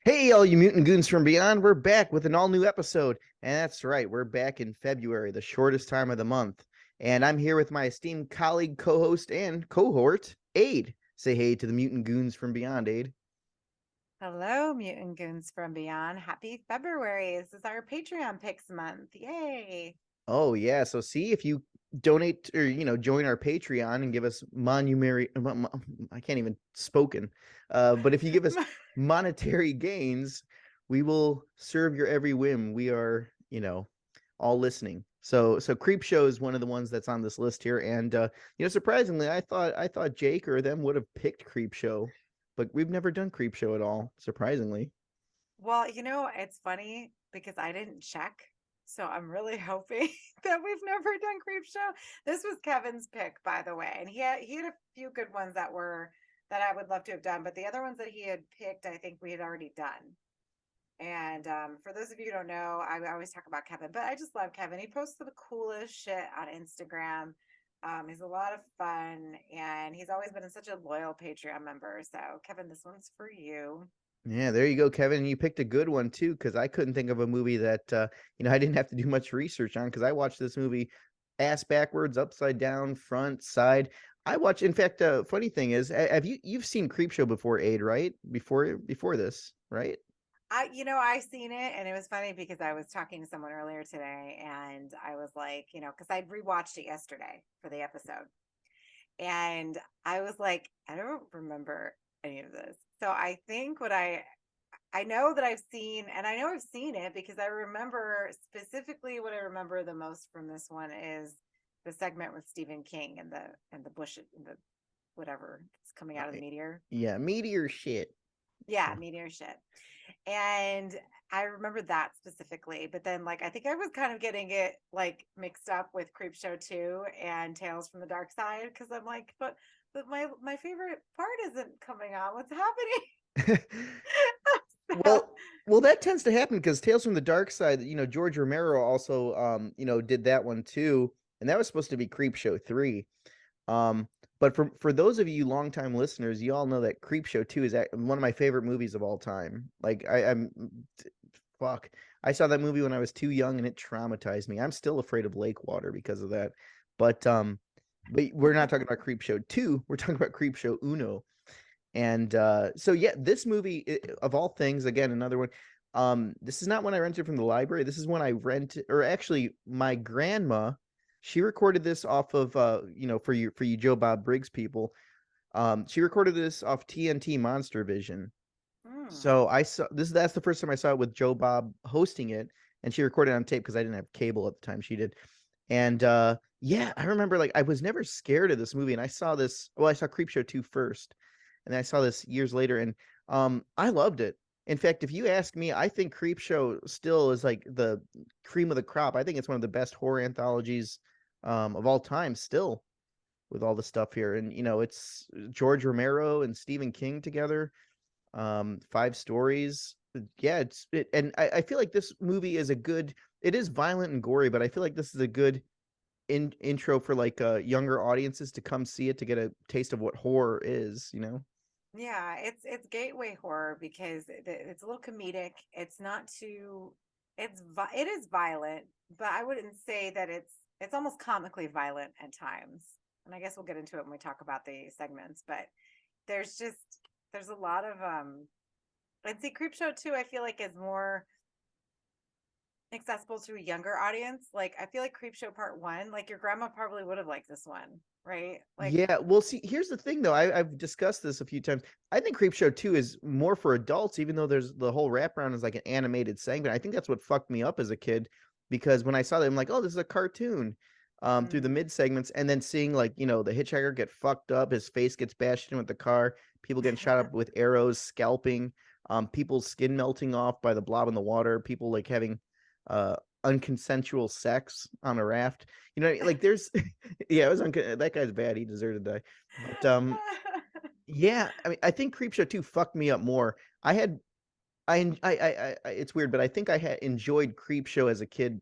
Hey, all you mutant goons from beyond, we're back with an all new episode. And that's right, we're back in February, the shortest time of the month. And I'm here with my esteemed colleague, co host, and cohort, Aid. Say hey to the mutant goons from beyond, Aid. Hello, Mutant Goons from Beyond. Happy February. This is our Patreon Picks month. Yay. Oh, yeah. So, see if you donate or, join our Patreon and give us monumentary, I can't even spoken. But if you give us monetary gains, we will serve your every whim. We are, all listening. So Creepshow is one of the ones that's on this list here, and surprisingly, I thought Jake or them would have picked Creepshow, but we've never done Creepshow at all. Surprisingly, Well, it's funny because I didn't check. So I'm really hoping that we've never done Creepshow. This was Kevin's pick, by the way. And he had a few good ones that I would love to have done, but the other ones that he had picked, I think we had already done. And for those of you who don't know, I always talk about Kevin, but I just love Kevin. He posts the coolest shit on Instagram. He's a lot of fun, and he's always been such a loyal Patreon member. So, Kevin, this one's for you. yeah, there you go, Kevin. And you picked a good one too, because I couldn't think of a movie that I didn't have to do much research on because I watched this movie ass backwards, upside down, front, side. I watch. In fact, funny thing is, have you've seen Creepshow before, Aid, right? Before this, right? I seen it, and it was funny because I was talking to someone earlier today, and I was like, because I'd rewatched it yesterday for the episode, and I was like, I don't remember any of this. So I think I know that I've seen, and I know I've seen it because I remember specifically what I remember the most from this one is the segment with Stephen King and the bush and the whatever is coming out of the meteor. Yeah, meteor shit. Yeah, meteor shit. And I remember that specifically, but then like I think I was kind of getting it like mixed up with Creepshow 2 and Tales from the Dark Side because I'm like, but my favorite part isn't coming on. What's happening? So, Well, well, that tends to happen because Tales from the Dark Side, George Romero also, did that one too, and that was supposed to be Creepshow 3. But for those of you longtime listeners, you all know that Creepshow 2 is one of my favorite movies of all time. Like fuck, I saw that movie when I was too young and it traumatized me. I'm still afraid of lake water because of that. But but we're not talking about Creepshow 2. We're talking about Creepshow Uno. And so yeah, this movie of all things, again, another one. This is not one I rented from the library. This is one I rented, or actually, my grandma, she recorded this off of for you Joe Bob Briggs people. She recorded this off TNT Monster Vision. mm, So I saw this. That's the first time I saw it with Joe Bob hosting it, and she recorded it on tape because I didn't have cable at the time. She did, and yeah, I remember like I was never scared of this movie, and I saw this. Well, I saw Creepshow 2 first, and then I saw this years later, and I loved it. In fact, if you ask me, I think Creepshow still is like the cream of the crop. I think it's one of the best horror anthologies of all time, still with all the stuff here. And it's George Romero and Stephen King together. Five stories. Yeah, and I feel like this movie is a good. It is violent and gory, but I feel like this is a good intro for like younger audiences to come see it to get a taste of what horror is. yeah, it's gateway horror because it's a little comedic. It's not too it is violent, but I wouldn't say that it's almost comically violent at times. And I guess we'll get into it when we talk about the segments, but there's just there's a lot of and see Creepshow 2 I feel like is more accessible to a younger audience. Like I feel like Creepshow Part 1, like your grandma probably would have liked this one, right? Like Yeah, well, see, here's the thing though. I've discussed this a few times. I think Creepshow 2 is more for adults, even though there's the whole wraparound is like an animated segment. I think that's what fucked me up as a kid because when I saw that, I'm like, oh, this is a cartoon. Through the mm, mid segments, and then seeing like the hitchhiker get fucked up, his face gets bashed in with the car, people getting shot up with arrows, scalping, people's skin melting off by the blob in the water, people like having uh unconsensual sex on a raft. Like there's yeah, it was that guy's bad. He deserved to die. But yeah, I mean, I think Creepshow 2 fucked me up more. I had it's weird, but I think I had enjoyed Creepshow as a kid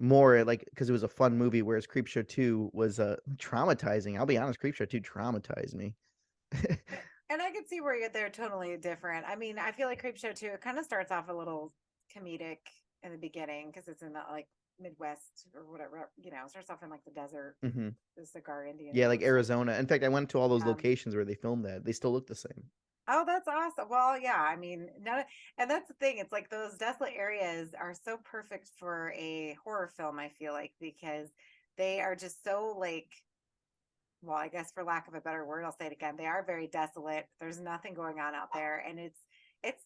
more like because it was a fun movie, whereas Creepshow 2 was traumatizing. I'll be honest, Creepshow 2 traumatized me. And I could see where they're totally different. I mean, I feel like Creepshow too, it kind of starts off a little comedic in the beginning because it's in the like Midwest or whatever, it starts off in like the desert, Hmm. the cigar Indian Yeah, like stuff. Arizona. In fact, I went to all those Um, locations where they filmed that. They still look the same. oh, that's awesome. Well, yeah, I mean, no, and that's the thing. It's like those desolate areas are so perfect for a horror film, I feel like, because they are just so like, well, I guess for lack of a better word, I'll say it again. They are very desolate. There's nothing going on out there, and it's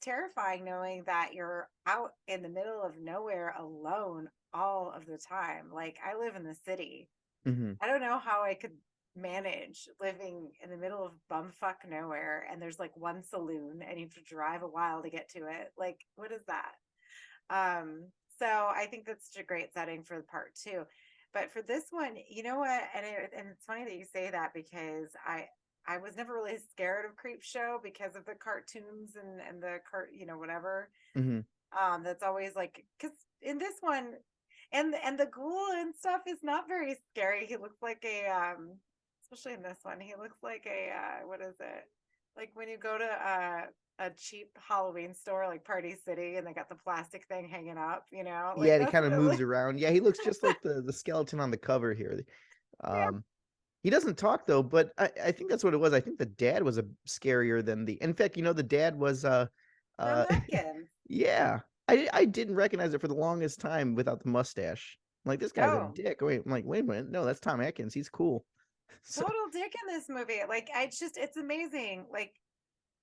terrifying knowing that you're out in the middle of nowhere alone all of the time. Like I live in the city. Hmm. I don't know how I could manage living in the middle of bumfuck nowhere and there's like one saloon and you have to drive a while to get to it. Like, what is that? Um, so I think that's such a great setting for the part two. But for this one, you know what? And it's funny that you say that because I was never really scared of Creep Show because of the cartoons and the whatever. Hmm. That's always like because in this one, and the ghoul and stuff is not very scary. He looks like especially in this one, he looks like a what is it? Like when you go to a cheap Halloween store like Party City and they got the plastic thing hanging up, Yeah, like and he that's kind what of it moves looks. around. Yeah, he looks just like the skeleton on the cover here. Yeah, Um, he doesn't talk though, but I think that's what it was. I think the dad was a scarier than the. In fact, the dad was Tom uh Atkins. yeah. I didn't recognize it for the longest time without the mustache. I'm like, this guy's a Oh, dick. Wait, I'm like, wait a minute. No, that's Tom Atkins. He's cool. So, total dick in this movie. Like it's amazing. Like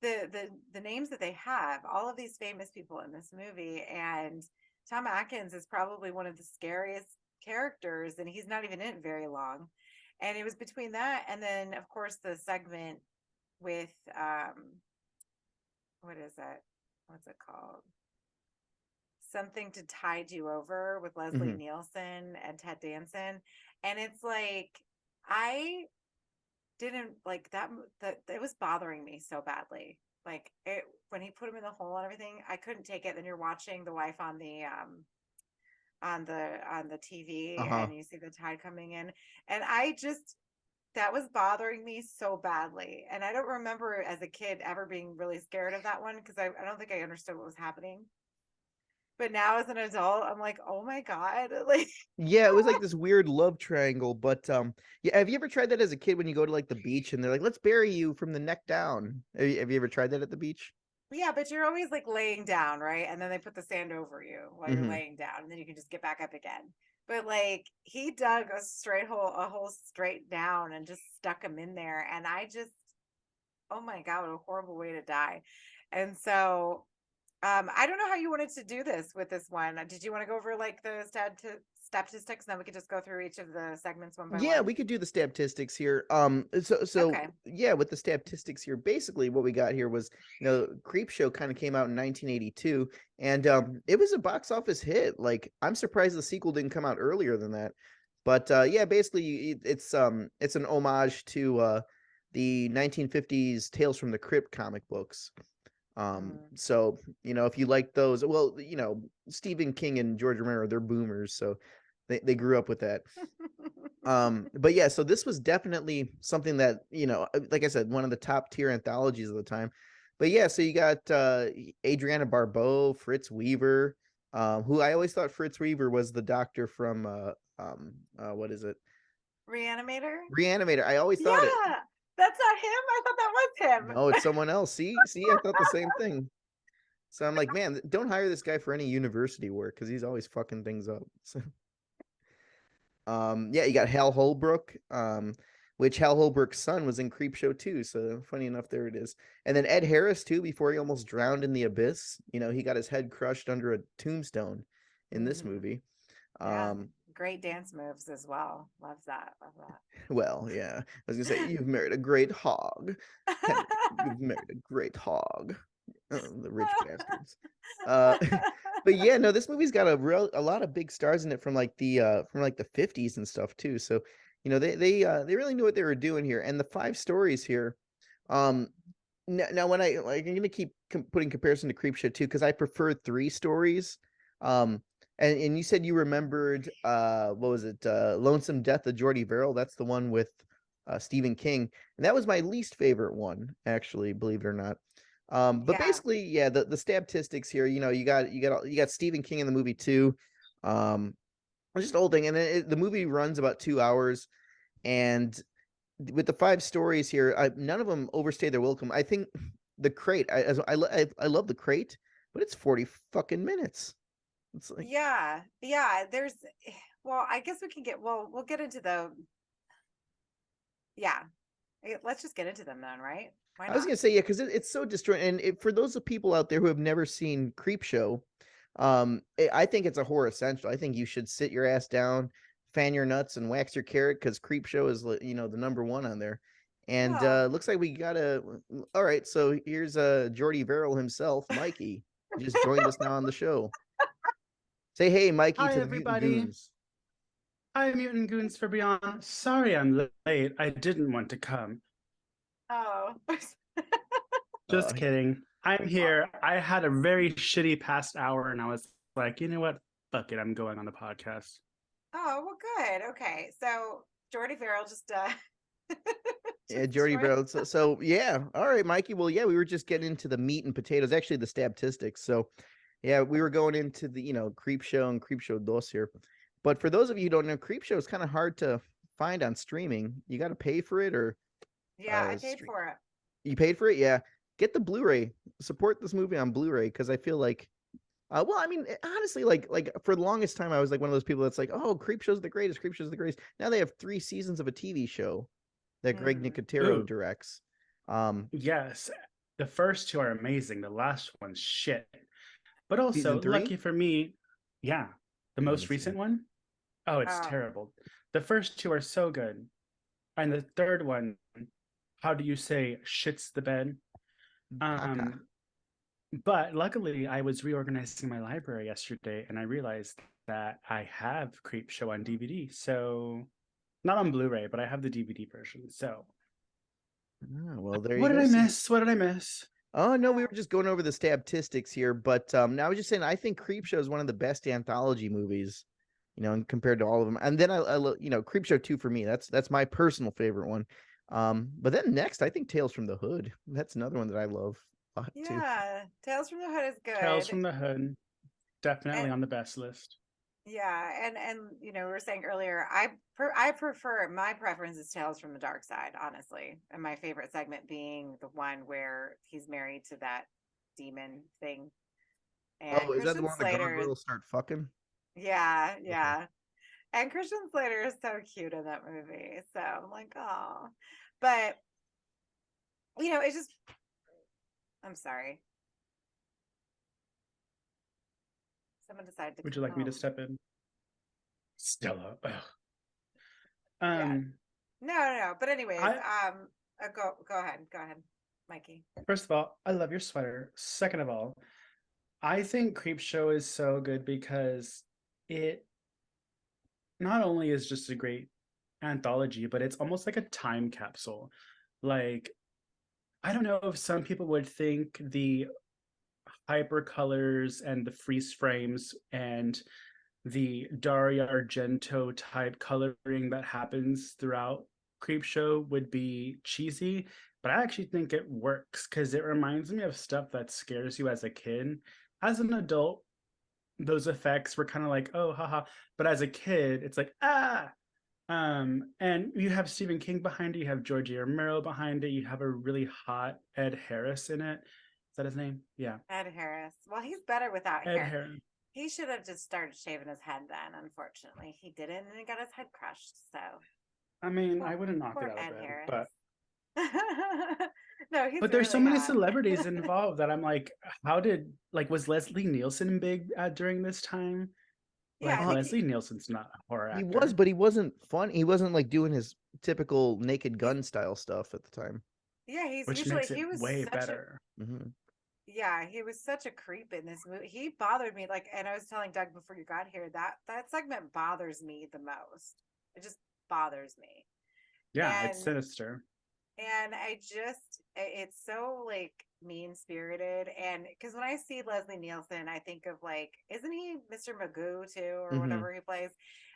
the names that they have, all of these famous people in this movie, and Tom Atkins is probably one of the scariest characters, and he's not even in it very long. And it was between that and then, of course, the segment with what is it? What's it called? Something to Tide You Over with Leslie mhm. Nielsen and Ted Danson, and it's like I didn't like that it was bothering me so badly. Like it when he put him in the hole and everything, I couldn't take it. Then you're watching the wife on the TV Uh-huh. and you see the tide coming in. And I just that was bothering me so badly. And I don't remember as a kid ever being really scared of that one because I don't think I understood what was happening. But now as an adult, I'm like, oh my God. Like Yeah, it was like this weird love triangle, but yeah, have you ever tried that as a kid when you go to like the beach and they're like, "Let's bury you from the neck down." Have you ever tried that at the beach? yeah, but you're always like laying down, right? And then they put the sand over you while you're Hmm. laying down, and then you can just get back up again. But like he dug a hole straight down and just stuck him in there. And I just, oh my God, what a horrible way to die. And so I don't know how you wanted to do this with this one. Did you want to go over like the statistics? Then we could just go through each of the segments one by Yeah, one. we could do the statistics here. So Okay. yeah, with the statistics here, basically what we got here was, Creepshow kind of came out in 1982, and it was a box office hit. Like, I'm surprised the sequel didn't come out earlier than that. But yeah, basically it's an homage to the 1950s Tales from the Crypt comic books. Mm. So, if you like those, well, Stephen King and George Romero, they're boomers, so they grew up with that. But yeah, so this was definitely something that, like I said, one of the top tier anthologies of the time. But yeah, so you got Adriana Barbeau, Fritz Weaver, who I always thought Fritz Weaver was the doctor from what is it? Reanimator? Reanimator. I always thought it. Yeah, that's not him. I thought that was No, him. it's someone else. See, I thought the same thing. So I'm like, man, don't hire this guy for any university work because he's always fucking things up. So, yeah, you got Hal Holbrook, which Hal Holbrook's son was in Creepshow too. So funny enough, there it is. And then Ed Harris too, before he almost drowned in the abyss. He got his head crushed under a tombstone in this Hmm. movie. Yeah, Um, great dance moves as well. Love that. Love well, yeah, I was gonna say you've married a great hog, Henry. that. You've married a great hog. The rich bastards. Uh, but yeah, no, this movie's got a lot of big stars in it from like the 50s and stuff too. So, they really knew what they were doing here. And the five stories here, um, now when I'm gonna keep putting comparison to Creepshow too because I prefer three stories. And you said you remembered what was it? Lonesome Death of Jordy Verrill. That's the one with Stephen King, and that was my least favorite one, actually, believe it or not. But Yeah. basically, yeah, the stabtistics here, you got Stephen King in the movie too. It's just the whole thing, and the movie runs about 2 hours, and with the five stories here, none of them overstay their welcome. I think the crate, I love the crate, but it's 40 fucking minutes. It's like Yeah. Yeah. Well, I guess we can we'll get into yeah. Let's just get into them then, right? Why I was not? gonna say, yeah, because it's so destroying. And for those of people out there who have never seen Creepshow, I think it's a horror essential. I think you should sit your ass down, fan your nuts, and wax your carrot because Creepshow is the number one on there. And Well, looks like we got a. All right, so here's Jordy Verrill himself, Mikey, just joined us now on the show. Say hey, Mikey, Hi, to the Mutant everybody. Goons. Hi, Mutant Goons for Beyond. Sorry I'm late. I didn't want to come. oh. Just He- kidding. I'm here. Oh. I had a very shitty past hour, and I was like, you know what? Fuck it. I'm going on the podcast. Oh, well, good. Okay. So Jordy Farrell just Yeah, just Jordy joined. Verrill. So yeah, all right, Mikey. Well, yeah, we were just getting into the meat and potatoes, actually the stabtistics. So yeah, we were going into the Creepshow and Creepshow Dos here. But for those of you who don't know, Creepshow is kind of hard to find on streaming. You got to pay for it, or Yeah, I paid stream. for it. You paid for it, yeah. Get the Blu-ray. Support this movie on Blu-ray because I feel like, well, I mean, honestly, like for the longest time, I was like one of those people that's like, oh, Creepshow's the greatest. Creepshow's the greatest. Now they have 3 seasons of a TV show that Greg Hmm. Nicotero Ooh, directs. Um, yes. The first two are amazing. The last one's shit. But season also, three. lucky for me, yeah, the I haven't most seen recent it. one. Oh, it's Oh, terrible. The first two are so good. And the third one, how do you say shits the bed? Caca. Um, But luckily, I was reorganizing my library yesterday and I realized that I have Creepshow on DVD. So, not on Blu ray, but I have the DVD version. So, Well, there you what did go. I See. miss? What did I miss? Oh no, we oh, were just going over the stabtistics here, but now I was just saying I think Creepshow is one of the best anthology movies, and compared to all of them. And then Creepshow 2 for me. That's my personal favorite one. But then next, I think Tales from the Hood. That's another one that I love a lot too. yeah. Tales from the Hood is Tales good. from the Hood, And definitely on the best list. yeah, and we were saying earlier, I prefer my preference is Tales from the Dark Side, honestly. And my favorite segment being the one where he's married to that demon thing. And Oh, is that the Christian one the Slater is gargoyles start fucking? yeah, Okay. yeah. And Christian Slater is so cute in that movie. So I'm like, oh. But it's just I'm sorry. Someone decided to Would you come like me to home. step in? Stella. Ugh. Yeah. Um, No, no, no. But anyways, I go ahead. Go ahead, Mikey. First of all, I love your sweater. Second of all, I think Creepshow is so good because it not only is just a great anthology, but it's almost like a time capsule. Like, I don't know if some people would think the hyper colors and the freeze frames and the Dario Argento type coloring that happens throughout Creepshow would be cheesy, but I actually think it works because it reminds me of stuff that scares you as a kid. As an adult, those effects were kind of like, oh, haha. But as a kid, it's like, ah. And you have Stephen King behind it, you have George Romero behind it, you have a really hot Ed Harris in it. Is that his name? Yeah. Ed Harris. Well, he's better without Ed hair. Harris. He should have just started shaving his head then. Unfortunately, he didn't, and he got his head crushed. So I mean, poor, I wouldn't knock it poor out of Ed bed, Harris. but No, he's there's so really many hot. celebrities involved that I'm like, how did was Leslie Nielsen big during this time? Yeah, I Like think Uh, Leslie Nielsen's not a horror he was, actor, but he wasn't fun. He wasn't like doing his typical Naked Gun style stuff at the time. yeah, he's which usually makes it he was way such a better. Hmm. yeah, he was such a creep in this movie. He bothered me and I was telling Doug before you got here that segment bothers me the most. It just bothers me. Yeah, it's And sinister. it's so like mean spirited. And because when I see Leslie Nielsen, I think of like, isn't he Mr. Magoo too, or Hmm. whatever he plays?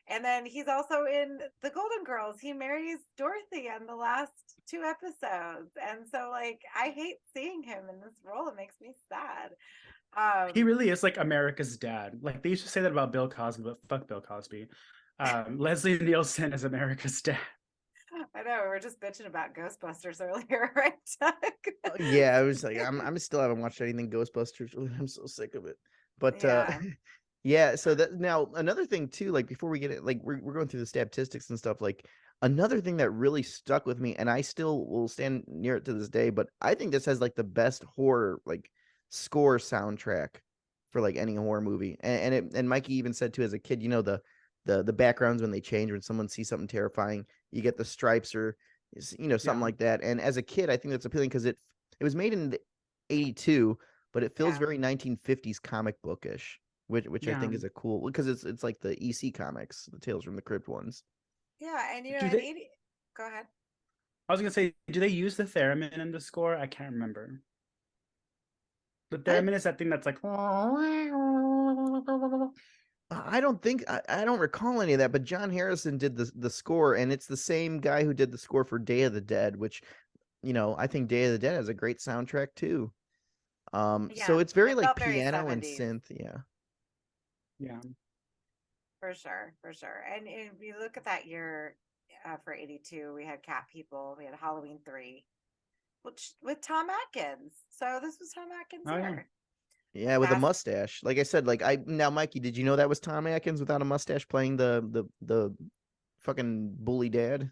And then he's also in The Golden Girls. He marries Dorothy in the last 2 episodes. And so like I hate seeing him in this role. It makes me sad. He Um really is like America's dad. Like they used to say that about Bill Cosby, but fuck Bill Cosby. Leslie Nielsen is America's dad. I know we were just bitching about Ghostbusters earlier, right, Doug? Yeah, I was like, I'm still haven't watched anything Ghostbusters. I'm so sick of it. But Yeah. yeah, so that now another thing too, like before we get it, like we're going through the statistics and stuff, like another thing that really stuck with me, and I still will stand near it to this day, but I think this has like the best horror like score soundtrack for like any horror movie. And Mikey even said too as a kid, you know, the backgrounds when they change when someone sees something terrifying, you get the stripes or you know, something Yeah. like that. And as a kid, I think that's appealing because it was made in 82, but it feels Yeah. very 1950s comic bookish, which I Yeah. think is a cool because it's like the EC comics, the Tales from the Crypt ones. Yeah, and you know, Do in they 80, go ahead. I was gonna say, do they use the theremin in the score? I can't remember. The I theremin is that thing that's like I don't think I don't recall any of that, but John Harrison did the score, and it's the same guy who did the score for Day of the Dead, which you know I think Day of the Dead has a great soundtrack too. So Yeah, it's very it like felt very piano and 70s synth, yeah. yeah. for sure, for sure. And if you look at that year for 82, we had Cat People, we had Halloween 3, which with Tom Atkins. So this was Tom Atkins' Oh yeah. year. Yeah, with a Fast, mustache. Like I said, like I now Mikey, did you know that was Tom Atkins without a mustache playing the fucking bully dad?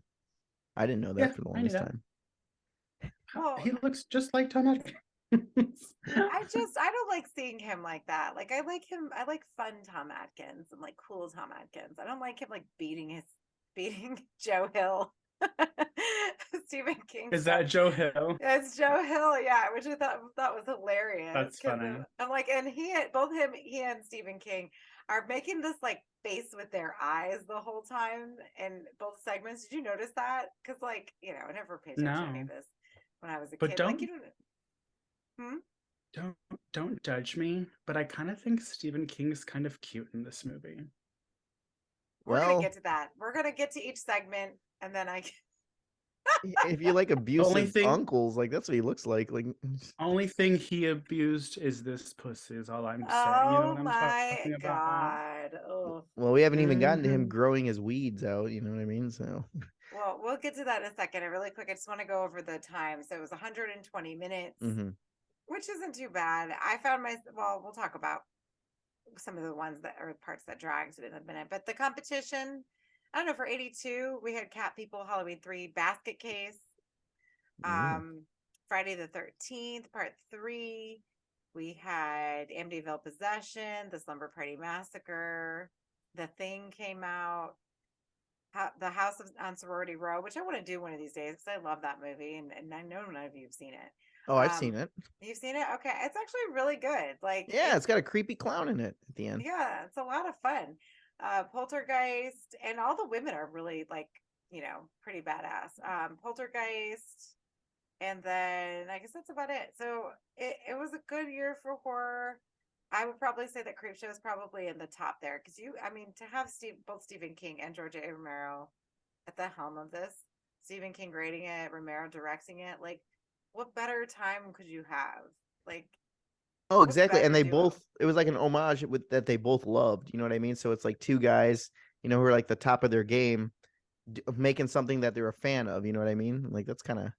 I didn't know that Yeah, for the I knew longest that. time. well, He looks just like Tom Atkins. I don't like seeing him like that. Like I like him, I like fun Tom Atkins and like cool Tom Atkins. I don't like him like beating Joe Hill. Stephen King Is stuff. that Joe Hill? It's Joe Hill, yeah, which I thought was hilarious That's because funny. I'm like, and he and Stephen King are making this like face with their eyes the whole time in both segments. Did you notice that? Because like you know, I never paid attention to any of No. this when I was a But kid. Like you don't. Hmm? don't don't judge me, but I kind of think Stephen King's kind of cute in this movie. We're gonna Well, get to that. We're gonna get to each segment, and then I. if you like The only abusive thing uncles, like that's what he looks like. Like only thing he abused is this pussy is all I'm saying. You know Oh what I'm my talking about? god! Oh. well, we haven't even gotten to him Hmm. growing his weeds out, you know what I mean? So Well, we'll get to that in a second. And really quick, I just want to go over the time. So it was 120 minutes, mhm. which isn't too bad. I found well, we'll talk about some of the ones that are parts that dragged it in a minute. But the competition, I don't know, for 82, we had Cat People, Halloween 3, Basket Case, Yeah. um, Friday the 13th, part 3. We had Amityville Possession, The Slumber Party Massacre, The Thing came out, the House on Sorority Row, which I want to do one of these days because I love that movie, and I know none of you have seen Oh, it. I've seen it. You've seen it? Okay, it's actually really good. Like Yeah, it's got a creepy clown in it at the end. yeah, it's a lot of fun. Poltergeist, and all the women are really like pretty badass. Poltergeist, and then I guess that's about it. So it was a good year for horror. I would probably say that Creepshow is probably in the top there because I mean, to have both Stephen King and George A. Romero at the helm of this, Stephen King writing it, Romero directing it, like, what better time could you have? Like, Oh, what exactly. And better they duo? both it was like an homage with that they both loved, you know what I mean? So it's like two guys, you know, who are like the top of their game making something that they're a fan of, you know what I mean? Like that's kind of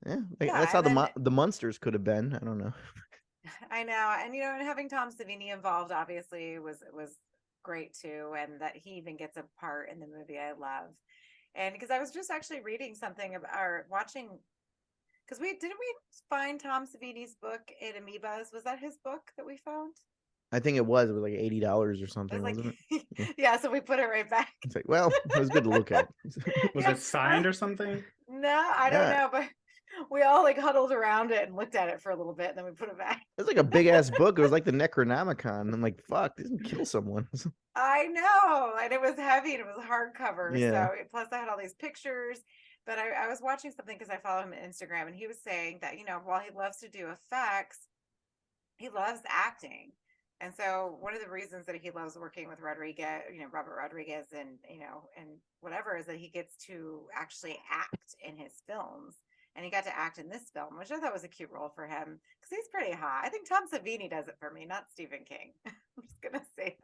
yeah, like, that's Yeah, how and then the Munsters could have been. I don't know. I know, and and having Tom Savini involved obviously was great too, and that he even gets a part in the movie I love. And because I was just actually reading something about or watching because we find Tom Savini's book in Amoebas? Was that his book that we found? I think it was like $80 or It was something, like wasn't it? Yeah. yeah, so we put it right back. It's like, well, it was good to look at. Was Yeah. it signed or something? No, I don't Yeah. know, but we all like huddled around it and looked at it for a little bit, and then we put it back. It was like a big ass book. It was like the Necronomicon. I'm like, fuck, this didn't kill someone. I know, and it was heavy and it was hardcover. Yeah. So plus I had all these pictures. But I was watching something because I follow him on Instagram, and he was saying that while he loves to do effects, he loves acting. And so one of the reasons that he loves working with Rodriguez, Robert Rodriguez and whatever is that he gets to actually act in his films. And he got to act in this film, which I thought was a cute role for him because he's pretty hot. I think Tom Savini does it for me, not Stephen King. I'm just going to say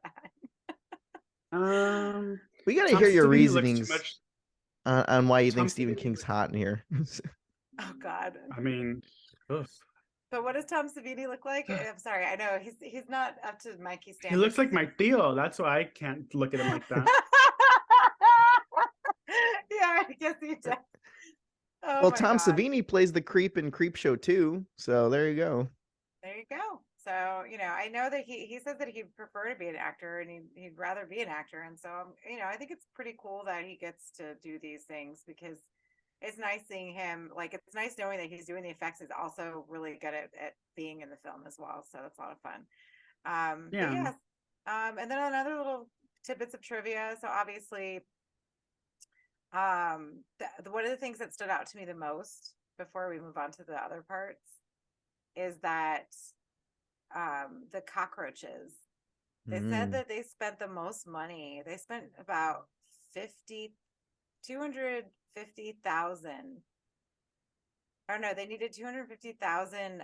that. We got to Tom hear your Savini looks too reasonings much. on why you Tom think Stephen Savini King's looks- hot in here. Oh, God. I mean, oof. But what does Tom Savini look like? I'm sorry. I know he's not up to Mikey He standards. looks like my Theo. That's why I can't look at him like that. Yeah, I guess he does. Oh Well, my Tom God. Savini plays the creep in Creepshow too, so there you go. There you go. So, I know that he says that he'd prefer to be an actor and he'd rather be an actor. And so, I think it's pretty cool that he gets to do these things because it's nice seeing him. Like, it's nice knowing that he's doing the effects. He's also really good at being in the film as well. So that's a lot of fun. But Yeah. yes. And then another little tidbits of trivia. So obviously, one of the things that stood out to me the most before we move on to the other parts is that the cockroaches, they said that they spent the most money. They spent about 250,000, or no, they needed 250,000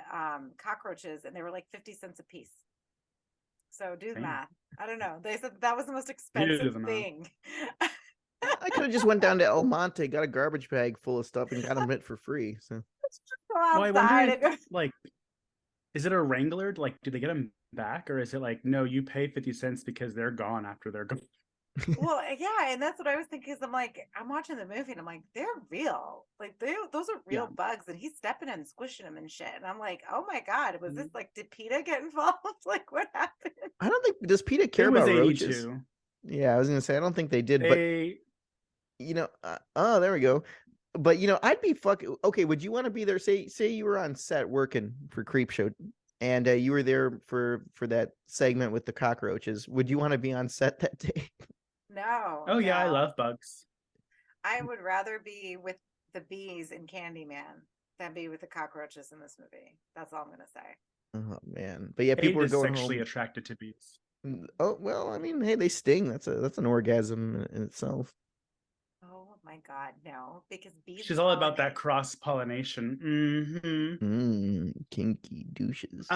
cockroaches, and they were like 50 cents a piece. So do the Damn. math. I don't know. They said that was the most do expensive the math. thing. I could have just went down to El Monte, got a garbage bag full of stuff, and got them it for free. So Go Well, I outside wonder and go. if, like, is it a Wrangler? Like, do they get them back, or is it like, no, you pay 50 cents because they're gone after they're gone? Well, yeah, and that's what I was thinking. Because I'm like, I'm watching the movie, and I'm like, they're real. Like those are real bugs, and he's stepping in and squishing them and shit. And I'm like, oh my God, was this like? Did PETA get involved? Like, what happened? I don't think does PETA care It was about roaches. 82. Yeah, I was gonna say I don't think they did, They but oh, there we go. But I'd be okay. Would you want to be there? Say you were on set working for Creepshow, and you were there for that segment with the cockroaches. Would you want to be on set that day? No. Oh yeah, I no. love bugs. I would rather be with the bees in Candyman than be with the cockroaches in this movie. That's all I'm gonna say. Oh man, but yeah, People people were is going sexually home. attracted to bees. Oh well, I mean, hey, they sting. That's an orgasm in itself. Oh my God, no! Because bees. She's all about that cross pollination. Kinky douches.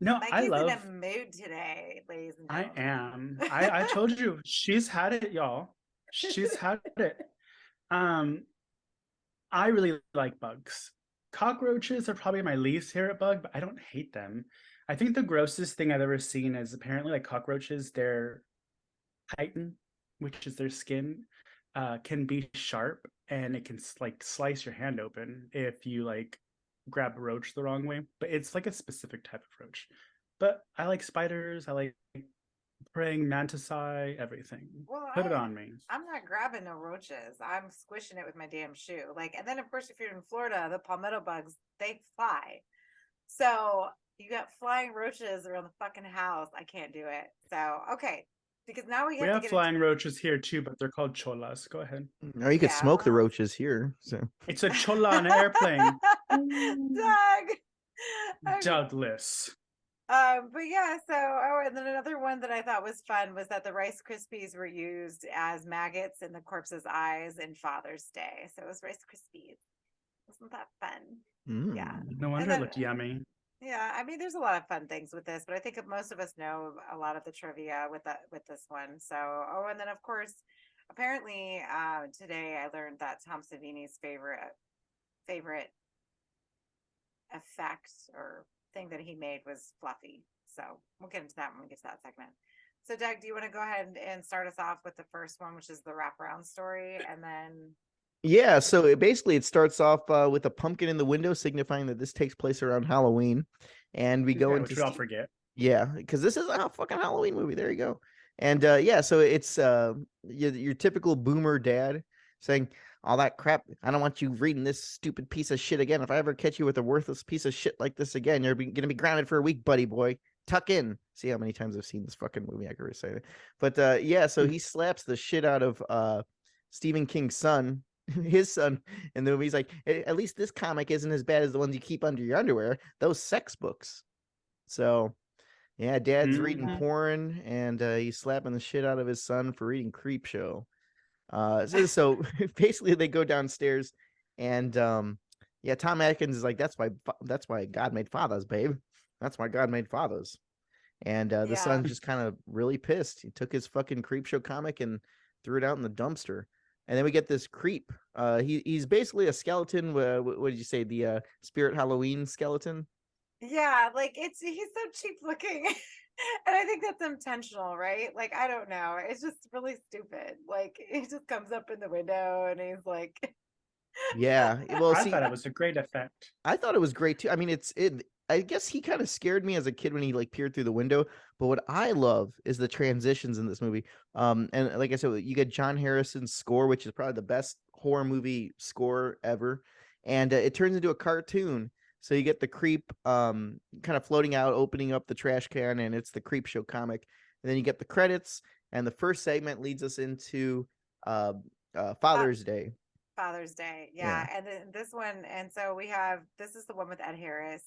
No, I Mikey's love. in a mood today, ladies and I gentlemen. am. I told you, she's had it, y'all. She's had it. I really like bugs. Cockroaches are probably my least favorite bug, but I don't hate them. I think the grossest thing I've ever seen is apparently like cockroaches, their chitin, which is their skin, can be sharp and it can like slice your hand open if you like grab a roach the wrong way. But it's like a specific type of roach. But I like spiders. I like praying mantisae, everything. Well, Put it on me. I'm not grabbing no roaches. I'm squishing it with my damn shoe. Like, and then of course, if you're in Florida, the palmetto bugs, they fly. So you got flying roaches around the fucking house. I can't do it. So okay, because now we We have to have get flying roaches here too, but they're called cholas. Go ahead. Or you could Yeah, smoke the well. roaches here. So It's a chola on an airplane. Doug. Okay. Douglas. But yeah, so and then another one that I thought was fun was that the Rice Krispies were used as maggots in the corpse's eyes in Father's Day. So it was Rice Krispies. Wasn't that fun? Yeah. No wonder then- it looked yummy. Yeah, I mean, there's a lot of fun things with this, but I think most of us know a lot of the trivia with this one. So, and then of course, apparently, today I learned that Tom Savini's favorite effect or thing that he made was Fluffy. So we'll get into that when we get to that segment. So, Doug, do you want to go ahead and start us off with the first one, which is the wraparound story, and then? yeah, so it starts off with a pumpkin in the window, signifying that this takes place around Halloween, and we go Yeah, into which we all forget. Yeah, because this is a fucking Halloween movie. There you go. And yeah, so it's your typical boomer dad saying all that crap. I don't want you reading this stupid piece of shit again. If I ever catch you with a worthless piece of shit like this again, you're gonna be grounded for a week, buddy boy. Tuck in. See how many times I've seen this fucking movie? I can recite it. But yeah, so he slaps the shit out of Stephen King's son, his son, in the movie. He's like, at least this comic isn't as bad as the ones you keep under your underwear. Those sex books. So Yeah, dad's reading Mhm. porn, and he's slapping the shit out of his son for reading Creepshow. So basically, they go downstairs, and yeah, Tom Atkins is like, that's why God made fathers, babe. That's why God made fathers." And the Yeah. son's just kind of really pissed. He took his fucking Creepshow comic and threw it out in the dumpster. And then we get this creep. He's basically a skeleton. What did you say? The Spirit Halloween skeleton. Yeah, like he's so cheap looking. And I think that's intentional, right? Like, I don't know. It's just really stupid. Like, he just comes up in the window and he's like, Yeah. Well, I see, thought it was a great effect. I thought it was great too. I mean, it. I guess he kind of scared me as a kid when he like peered through the window. But what I love is the transitions in this movie. And like I said, you get John Harrison's score, which is probably the best horror movie score ever, and it turns into a cartoon. So you get the creep, kind of floating out, opening up the trash can, and it's the Creep Show comic. And then you get the credits, and the first segment leads us into uh, "Fa- Father's Day. Father's Day. Yeah. Yeah. And then this one, and so we have this is the one with Ed Harris,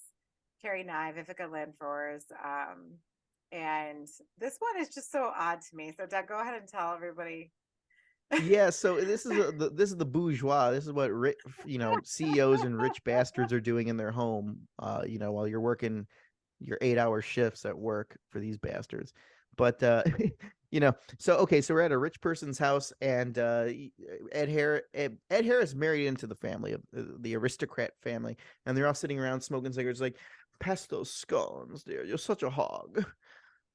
Carrie Nye, Vivica Lindfors. And this one is just so odd to me. So Doug, go ahead and tell everybody. Yeah, so this is the bourgeois. This is what CEOs and rich bastards are doing in their home. While you're working your 8-hour shifts at work for these bastards. But so okay, so we're at a rich person's house, and Ed Harris married into the family of the aristocrat family, and they're all sitting around smoking cigarettes, like, "Pass those scones, dear. You're such a hog.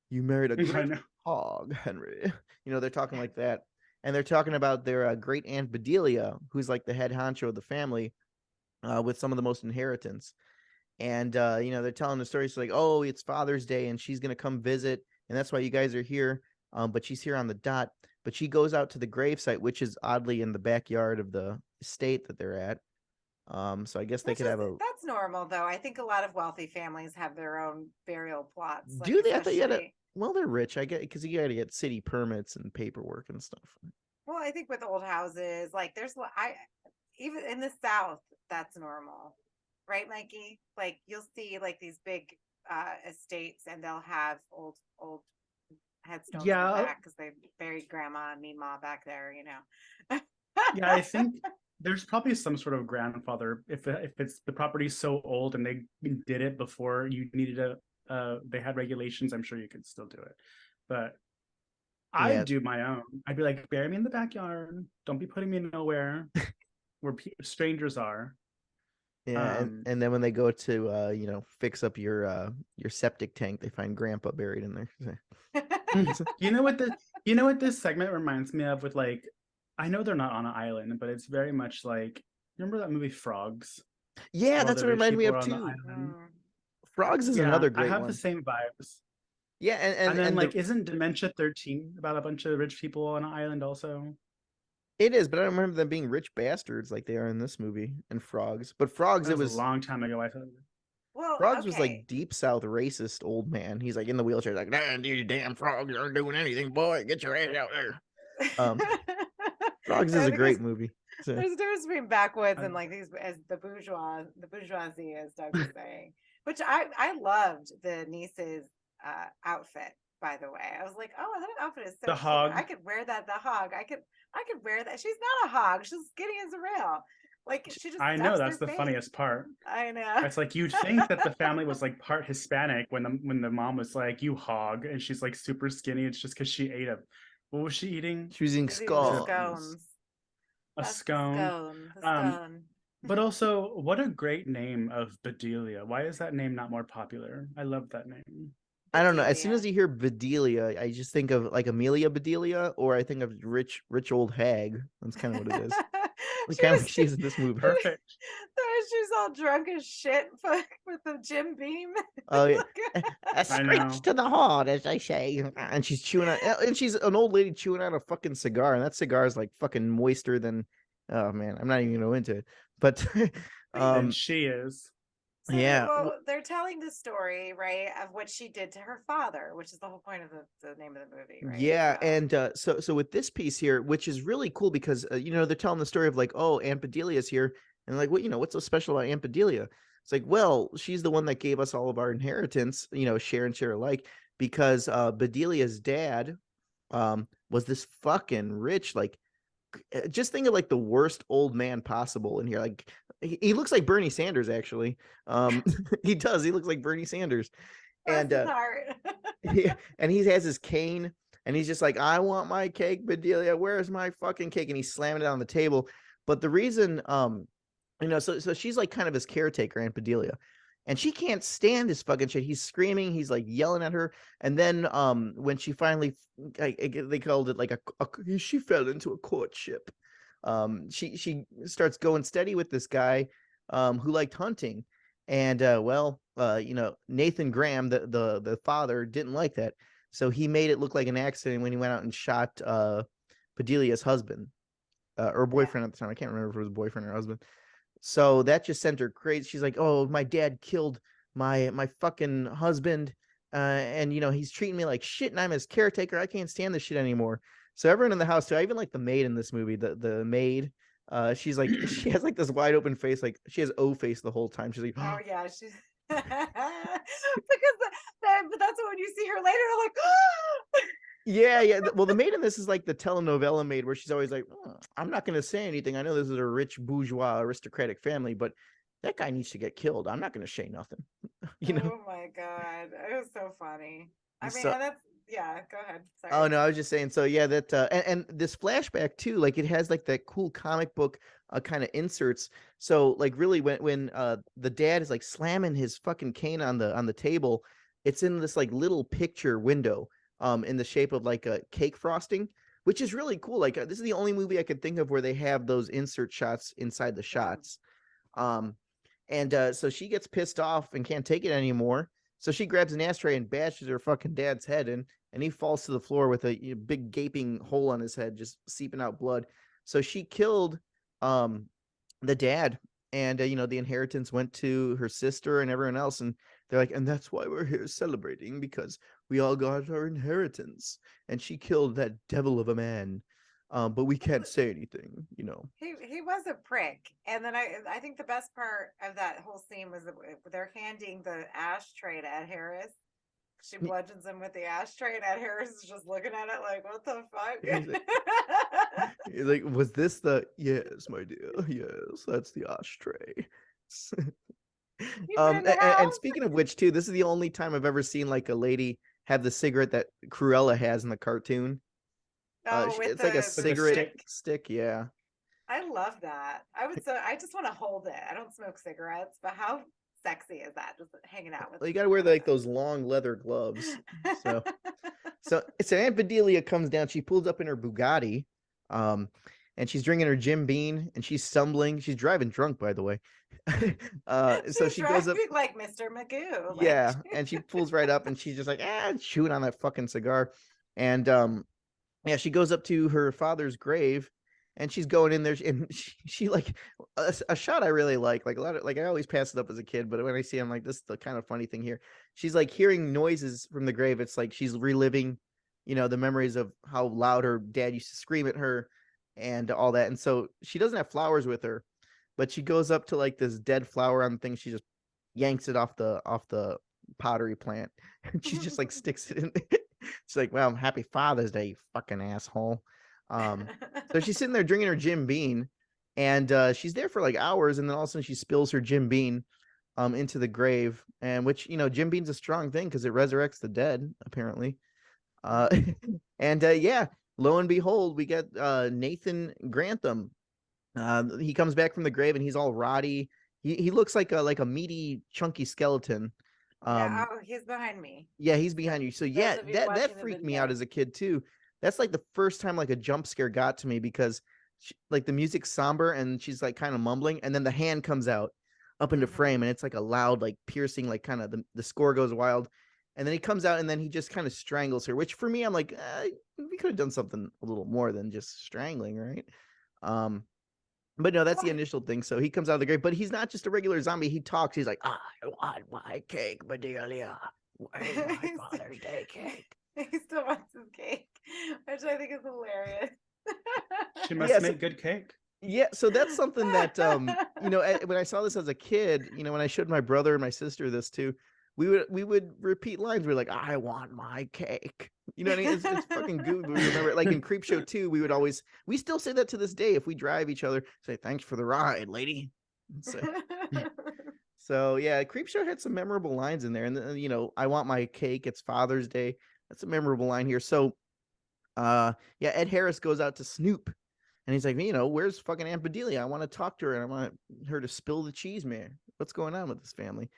You married a I great know. hog, Henry." They're talking like that. And they're talking about their great aunt Bedelia, who's like the head honcho of the family, with some of the most inheritance. And they're telling the story. It's like, "Oh, it's Father's Day, and she's gonna come visit, and that's why you guys are here." But she's here on the dot. But she goes out to the gravesite, which is oddly in the backyard of the estate that they're at. So I guess they Which could is have a. that's normal though. I think a lot of wealthy families have their own burial plots, like Do they? I thought you had a. especially Well, they're rich. I get, because you got to get city permits and paperwork and stuff. well, I think with old houses, like I even in the South, that's normal, right, Mikey? Like you'll see like these big estates, and they'll have old headstones in the Yeah, back because they buried grandma and Mima back there, you know. yeah. I think there's probably some sort of grandfather if it's the property's so old and they did it before you needed they had regulations. I'm sure you could still do it, but Yeah, I'd do my own. I'd be like, bury me in the backyard. Don't be putting me nowhere where strangers are. yeah, and, Um, and then when they go to fix up your septic tank, they find Grandpa buried in there. you know what this segment reminds me of with like, I know they're not on an island, but it's very much like, remember that movie Frogs? Yeah, Where all that's the what it rich reminded me people of are on the too. island. Mm, Frogs is Yeah, another I great have the one. same vibes. Yeah, and And then and the like, isn't Dementia 13 about a bunch of rich people on an island also? it is, but I don't remember them being rich bastards like they are in this movie and Frogs. But Frogs, That it was a was long time ago, I thought. well, Frogs was okay. like deep South racist old man. He's like in the wheelchair, like, "Nah, you damn frogs aren't doing anything, boy. Get your ass out there." Um, Frogs is I a think there's great movie. So, there's a difference between backwoods I, and like these as the bourgeoisie, as Doug was saying. Which I loved the niece's outfit, by the way. I was like, oh, that outfit is so the cute. hog. I could wear that. The hog. I could wear that. She's not a hog. She's skinny as a rail. Like she just I know stuffs that's her the face. funniest part. I know. It's like you'd think that the family was like part Hispanic when the mom was like, "You hog," and she's like super skinny. It's just because she ate a, what was she eating? she was eating She's eating the Was it scones. scones. a That's the scone? scone. The Um, scone. but also, what a great name of Bedelia. Why is that name not more popular? I love that name. I don't know. As soon as Bedelia. you hear Bedelia, I just think of like Amelia Bedelia, or I think of rich old hag. That's kind of what it is. Like she kind of was like she is in this movie. Perfect. she's all drunk as shit with the Jim Beam. Oh yeah, Look- a I screech know. to the heart, as they say. And she's chewing on, and she's an old lady chewing on a fucking cigar, and that cigar is like fucking moister than. Oh man, I'm not even gonna go into it. But, Then um, she is. so yeah, they're telling the story, right, of what she did to her father, which is the whole point of the name of the movie, right? yeah, So and so with this piece here, which is really cool because they're telling the story of like, oh, Aunt Bedelia's here, and like, what's so special about Aunt Bedelia? It's like, well, she's the one that gave us all of our inheritance, share and share alike. because Bedelia's dad was this fucking rich, like, just think of like the worst old man possible in here. Like he looks like Bernie Sanders, actually. He does. He looks like Bernie Sanders. Bless And his heart. and he has his cane, and he's just like, I want my cake, Bedelia. Where's my fucking cake? And he's slamming it on the table. But the reason, so she's like kind of his caretaker, Aunt Bedelia, and she can't stand this fucking shit. He's screaming, he's like yelling at her, and then when she finally, they called it like she fell into a courtship. She starts going steady with this guy, who liked hunting, and Nathan Graham, the father, didn't like that, so he made it look like an accident when he went out and shot Bedelia's husband, or boyfriend at the time. I can't remember if it was boyfriend or husband. So that just sent her crazy. She's like, "Oh, my dad killed my fucking husband, and he's treating me like shit, and I'm his caretaker. I can't stand this shit anymore." So everyone in the house too. I even like the maid in this movie. The maid, she's like, she has like this wide open face, like she has O face the whole time. She's like, Oh yeah, she's because but that's when you see her later, I'm like, yeah. Well, the maid in this is like the telenovela maid, where she's always like, I'm not going to say anything. I know this is a rich bourgeois aristocratic family, but that guy needs to get killed. I'm not going to say nothing. Oh my god, it was so funny. I mean, So, and that's yeah. Go ahead. Sorry. oh no, I was just saying. So yeah, that and this flashback too, like it has like that cool comic book kind of inserts. So like really, when the dad is like slamming his fucking cane on the table, it's in this like little picture window, in the shape of like a cake frosting, which is really cool. Like this is the only movie I could think of where they have those insert shots inside the shots. And so she gets pissed off and can't take it anymore. So she grabs an ashtray and bashes her fucking dad's head in, and he falls to the floor with a big gaping hole on his head, just seeping out blood. So she killed the dad, and the inheritance went to her sister and everyone else, and they're like, and that's why we're here celebrating, because we all got our inheritance, and she killed that devil of a man. But we can't say anything. He was a prick, and then I think the best part of that whole scene was that they're handing the ashtray to Ed Harris. She bludgeons him with the ashtray, and Ed Harris is just looking at it like, "What the fuck?" He's like, was this the yes, my dear? Yes, that's the ashtray. And speaking of which, too, this is the only time I've ever seen like a lady have the cigarette that Cruella has in the cartoon. It's like a cigarette stick. Yeah, I love that. I just want to hold it. I don't smoke cigarettes, but how sexy is that? Just hanging out with. Well, you got to wear like those long leather gloves. So Aunt Bedelia comes down. She pulls up in her Bugatti, and she's drinking her Jim Beam, and she's stumbling. She's driving drunk, by the way. So she goes up like Mr. Magoo. Yeah, and she pulls right up, and she's just like chewing on that fucking cigar, and yeah, she goes up to her father's grave, and she's going in there, and she like a shot I really like a lot of, like I always pass it up as a kid, but when I see it, I'm like, this is the kind of funny thing here. She's like hearing noises from the grave. It's like she's reliving, the memories of how loud her dad used to scream at her and all that. And so she doesn't have flowers with her, but she goes up to like this dead flower on the thing. She just yanks it off the pottery plant, and she just like sticks it in. She's like, well, happy Father's Day, you fucking asshole. So she's sitting there drinking her Jim Beam, and she's there for like hours, and then all of a sudden she spills her Jim Beam into the grave, and which Jim Beam's a strong thing because it resurrects the dead, apparently. And yeah, lo and behold, we get Nathan Grantham. He comes back from the grave, and he's all rotty. He looks like a meaty, chunky skeleton. Yeah, he's behind me. Yeah, he's behind you. So yeah, that freaked me out as a kid too. That's like the first time like a jump scare got to me, because like the music's somber and she's like kind of mumbling, and then the hand comes out up into frame, and it's like a loud, like piercing, like kind of the score goes wild, and then he comes out, and then he just kind of strangles her, which for me, I'm like, we could have done something a little more than just strangling, right? But no, that's the initial thing. So he comes out of the grave, but he's not just a regular zombie. He talks. He's like, I want my cake, Bedelia. Where's my Father's Day cake? He still wants his cake, which I think is hilarious. She must make good cake. Yeah, so that's something that when I saw this as a kid, when I showed my brother and my sister this too, we would repeat lines. We're like, I want my cake. You know what I mean? It's fucking good. We remember it. Like in Creepshow 2, we still say that to this day. If we drive each other, say, thanks for the ride, lady. So yeah, Creepshow had some memorable lines in there. And I want my cake. It's Father's Day. That's a memorable line here. So yeah, Ed Harris goes out to Snoop and he's like, where's fucking Aunt Bedelia? I want to talk to her and I want her to spill the cheese, man. What's going on with this family?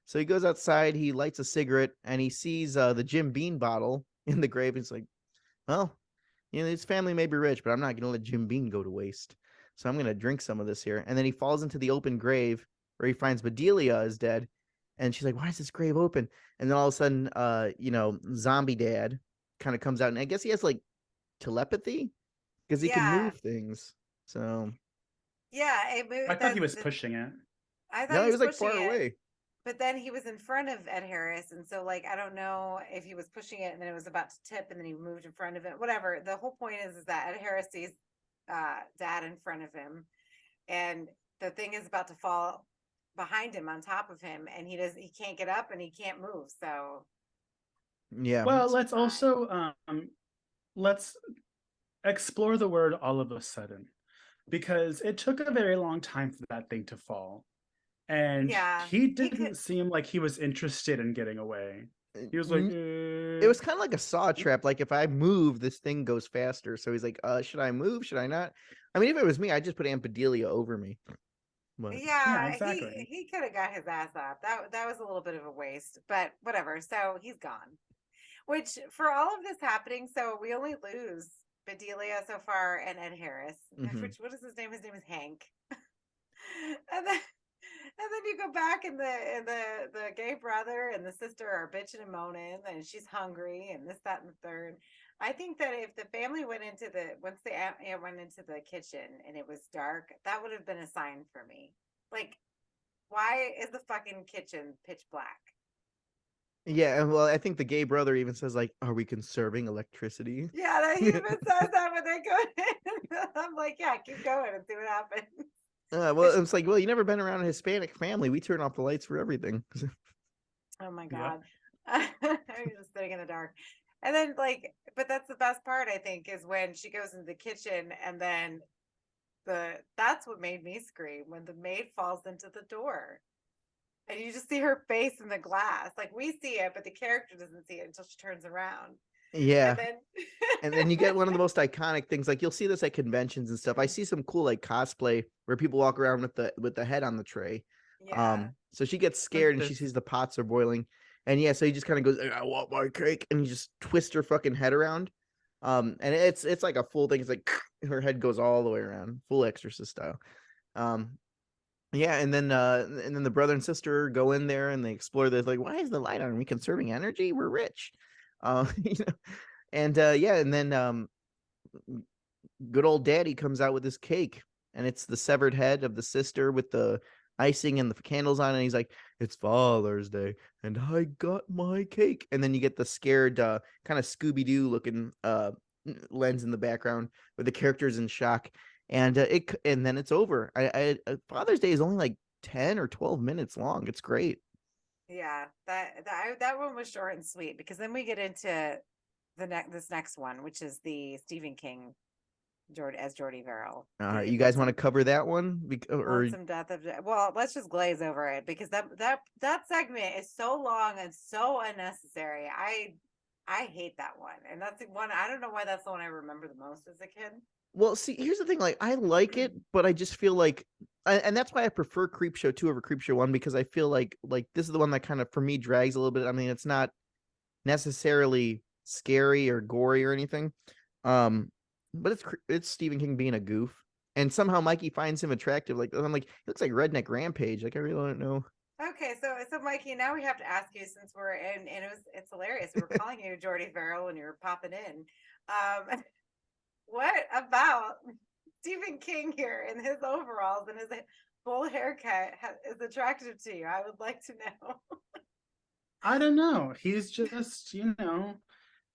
So he goes outside, he lights a cigarette, and he sees the Jim Beam bottle in the grave. He's like, well, his family may be rich, but I'm not going to let Jim Beam go to waste. So I'm going to drink some of this here. And then he falls into the open grave where he finds Bedelia is dead. And she's like, why is this grave open? And then all of a sudden, zombie dad kind of comes out. And I guess he has like telepathy because he can Yeah. move things. So Yeah, I thought he was pushing it. I thought no, he he was was like pushing far it. away. But then he was in front of Ed Harris, and so like I don't know if he was pushing it and then it was about to tip and then he moved in front of it. Whatever. The whole point is that Ed Harris sees dad in front of him, and the thing is about to fall behind him on top of him, and he can't get up and he can't move. So Yeah. Well, let's also let's explore the word all of a sudden, because it took a very long time for that thing to fall. And yeah, he he could. didn't seem like he was interested in getting away. He was like, It was kind of like a saw trap. Like if I move, this thing goes faster. So he's like, should I move? Should I not? I mean, if it was me, I'd just put Aunt Bedelia over me. But yeah, Yeah, exactly. he could have got his ass up. That was a little bit of a waste, but whatever. So he's gone. Which for all of this happening, so we only lose Bedelia so far and Ed Harris. mhm. Which what is his name? His name is Hank. And then you go back and the gay brother and the sister are bitching and moaning and she's hungry and this, that, and the third. I think that if the family went into once they went into the kitchen and it was dark, that would have been a sign for me. Like, why is the fucking kitchen pitch black? Yeah, and well, I think the gay brother even says like, "Are we conserving electricity?" Yeah, that he even says that when they go in. I'm like, yeah, keep going and see what happens. Well, it's like, well, you never been around a Hispanic family. We turn off the lights for everything. Oh my Yep. God. I'm just sitting in the dark. And then like, but that's the best part, I think, is when she goes into the kitchen and then that's what made me scream when the maid falls into the door. And you just see her face in the glass. Like we see it, but the character doesn't see it until she turns around. And Yeah, then and then you get one of the most iconic things. Like you'll see this at conventions and stuff. I see some cool like cosplay where people walk around with the head on the tray. yeah. So she gets Like scared and she this. sees the pots are boiling, and yeah, so he just kind of goes, "I want my cake," and he just twists her fucking head around. And it's like a full thing. It's like her head goes all the way around, full Exorcist style. Um, yeah, and then the brother and sister go in there and they explore this. Like, why is the light on? Are we conserving energy? We're rich. You know, and yeah, and then good old daddy comes out with his cake, and it's the severed head of the sister with the icing and the candles on it. And he's like, "It's Father's Day, and I got my cake." And then you get the scared, kind of Scooby Doo looking lens in the background where the character's in shock, and and then it's over. Father's Day is only like 10 or 12 minutes long. It's great. Yeah. That one was short and sweet because then we get into this next one, which is the Stephen King Jordy Verrill, the You guys want to cover that one, or Lonesome Death of. Well, let's just glaze over it because that segment is so long and so unnecessary. I hate that one, and that's the one. I don't know why that's the one I remember the most as a kid. Well, see, here's the thing. Like, I like it, but I just feel like, and that's why I prefer Creepshow 2 over Creepshow 1 because I feel like this is the one that kind of for me drags a little bit. I mean, it's not necessarily scary or gory or anything, um, but it's Stephen King being a goof, and somehow Mikey finds him attractive. Like, I'm like, he looks like Redneck Rampage. Like, I really don't know. Okay, so Mikey, now we have to ask you since we're in, and it's hilarious. We were calling you Jordy Verrill when you were popping in. What about Stephen King here in his overalls and his full haircut is attractive to you? I would like to know. I don't know. He's just,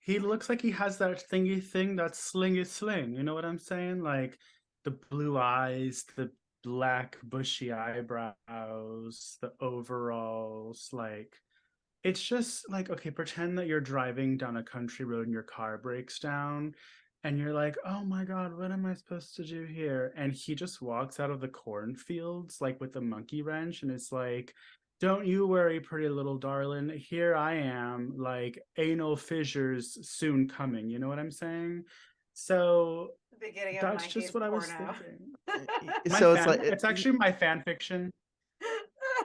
he looks like he has that thingy thing, that slingy sling. You know what I'm saying? Like the blue eyes, the black bushy eyebrows, the overalls. Like, it's just like, okay, pretend that you're driving down a country road and your car breaks down and you're like, oh my God, what am I supposed to do here? And he just walks out of the cornfields like with a monkey wrench and it's like, don't you worry, pretty little darling. Here I am, like anal fissures soon coming. You know what I'm saying? So The beginning of that's just nineties what I was porno. thinking. So it's like It's actually my fan fiction.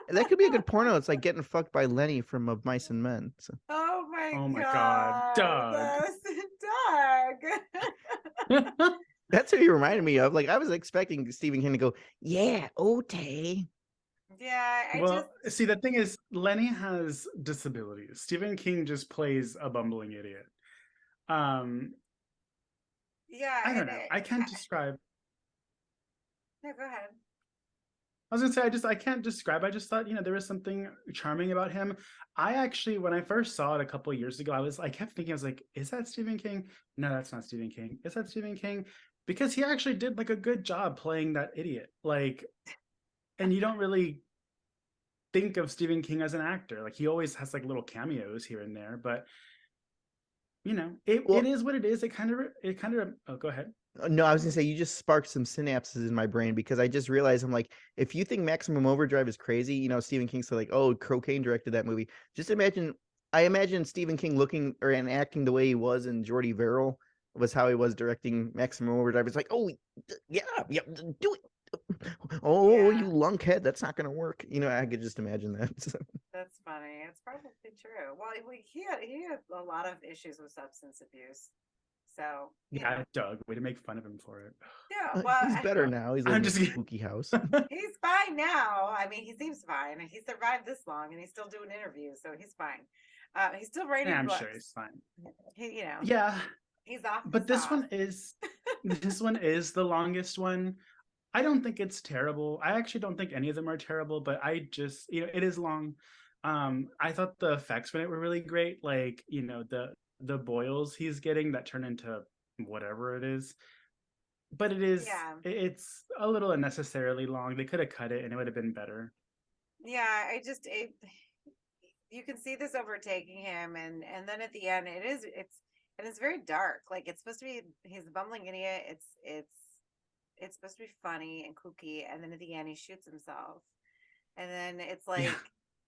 that could be a good porno. It's like getting fucked by Lenny from Of Mice and Men. So. Oh my Oh my God, God. Doug. Doug. That's what he reminded me of. Like I was expecting Stephen King to go, yeah, Otay. Yeah, I Well, just see, the thing is, Lenny has disabilities. Stephen King just plays a bumbling idiot. Um, yeah, I don't and know. I can't describe. no, go ahead. I was gonna say I can't describe. I just thought, there was something charming about him. I actually, when I first saw it a couple of years ago, I kept thinking, I was like, is that Stephen King? No, that's not Stephen King. Is that Stephen King? Because he actually did like a good job playing that idiot. Like, and you don't really think of Stephen King as an actor. Like he always has like little cameos here and there, but it Well, is what it is. It kind of oh, go ahead. no, I was gonna say you just sparked some synapses in my brain because I just realized I'm like, if you think Maximum Overdrive is crazy, Stephen King said like, oh, Cocaine directed that movie. Just imagine, I imagine Stephen King looking or and acting the way he was in Jordy Verrill was how he was directing Maximum Overdrive. It's like, oh, yeah, yeah, do it. Oh, Yeah, you lunkhead, that's not gonna work. I could just imagine that. that's funny. It's probably true. Well, he had a lot of issues with substance abuse. So, Yeah, Doug, way to make fun of him for it. yeah, well, He's better now. He's I'm living in just a kidding. spooky house. he's fine now. I mean, he seems fine. He survived this long and he's still doing interviews, so he's fine. He's still Yeah, writing I'm sure books. he's fine. He, Yeah, he's off the but sauce. this one is the longest one. I don't think it's terrible. I actually don't think any of them are terrible, but I just, it is long. I thought the effects in it were really great. Like, the boils he's getting that turn into whatever it is. But Yeah. it's a little unnecessarily long. They could have cut it and it would have been better. Yeah, you can see this overtaking him and then at the end it's very dark. Like it's supposed to be he's a bumbling idiot. It's supposed to be funny and kooky and then at the end he shoots himself. And then it's Yeah. like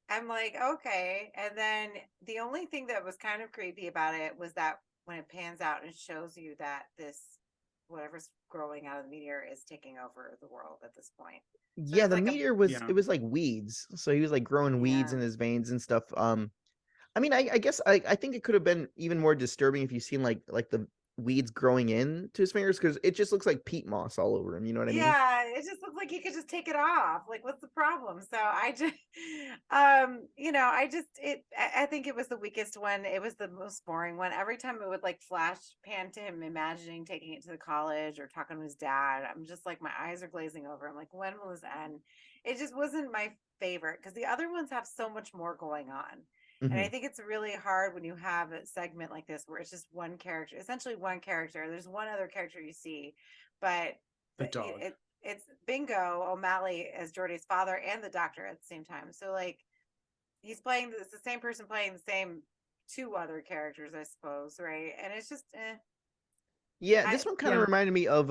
I'm like, okay. And then the only thing that was kind of creepy about it was that when it pans out and shows you that this whatever's growing out of the meteor is taking over the world at this point. So Yeah, it's the like a meteor was Yeah. it was like weeds. So he was like growing weeds yeah. in his veins and stuff. I mean, I guess I think it could have been even more disturbing if you seen like the weeds growing into his fingers because it just looks like peat moss all over him. You know what I mean? Yeah, it just looks like you could just take it off. Like, what's the problem? So I just, I think it was the weakest one. It was the most boring one. Every time it would like flash pan to him imagining taking it to the college or talking to his dad, I'm just like, my eyes are glazing over. I'm like, when will this end? It just wasn't my favorite because the other ones have so much more going on. And I Mhm. think it's really hard when you have a segment like this where it's just one character, essentially one character. There's one other character you see, but The dog. it's Bingo O'Malley as Jordy's father and the doctor at the same time. So like it's the same person playing the same two other characters, I suppose, right? And it's just Yeah, I this one kind of Yeah. reminded me of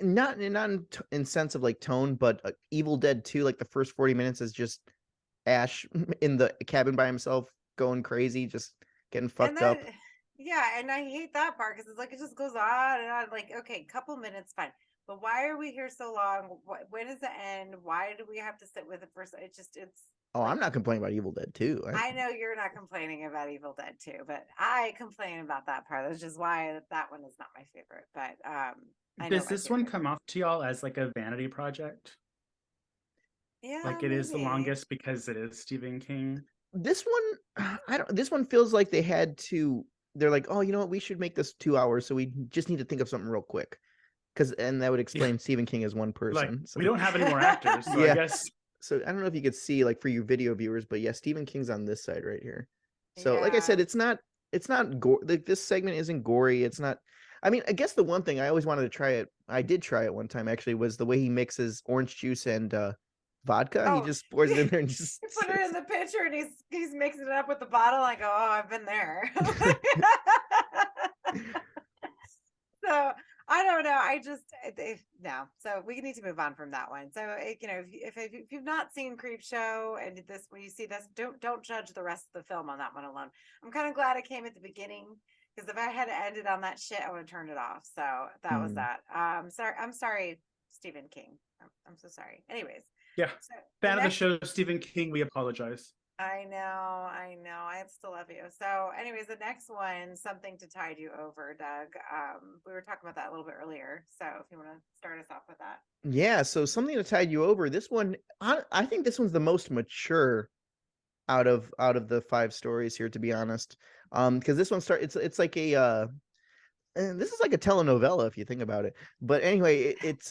not in sense of like tone, but Evil Dead 2. Like the first 40 minutes is just Ash in the cabin by himself, going crazy, just getting and fucked then up. yeah, and I hate that part because it's like it just goes on and on. Like, okay, couple minutes, fine. But why are we here so long? When is the end? Why do we have to sit with it for? It's Oh, I'm like not complaining about Evil Dead 2. I know you're not complaining about Evil Dead 2, but I complain about that part. That's just why that one is not my favorite. But I know Does my this one favorite. come off to y'all as like a vanity project? Yeah, Like it is the maybe. longest because it is Stephen King? This one, I don't. This one feels like they had to. They're like, oh, you know what? We should make this 2 hours, so we just need to think of something real quick, and that would Yeah. explain Stephen King as one Like person. So we don't have any more actors, so I yeah. guess So I don't know if you could see like for you video viewers, but yeah, Stephen King's on this side right here. So like I Yeah. said, it's not like this segment isn't gory. It's not. I mean, I guess the one thing I always wanted to try it, I did try it one time actually, was the way he mixes orange juice and vodka. He Oh, just pours it in there and he just put it in sits. the pitcher and he's mixing it up with the bottle. I go, oh, I've been there. So I don't know. No. So we need to move on from that one. So if you've not seen Creepshow and this, when you see this, don't judge the rest of the film on that one alone. I'm kind of glad it came at the beginning, because if I had ended on that shit, I would have turned it off. So that was Mm. that. I'm sorry, Stephen King. I'm so sorry. Anyways, Yeah. so the Fan of the next show, Stephen King, we apologize. I know, I know. I still love you. So, anyways, the next one, something to tide you over, Doug. We were talking about that a little bit earlier. So, if you want to start us off with that. Yeah, so something to tide you over. This one, I think this one's the most mature out of the five stories here, to be honest. Because this one it's like a and this is like a telenovela if you think about it. But anyway, It is.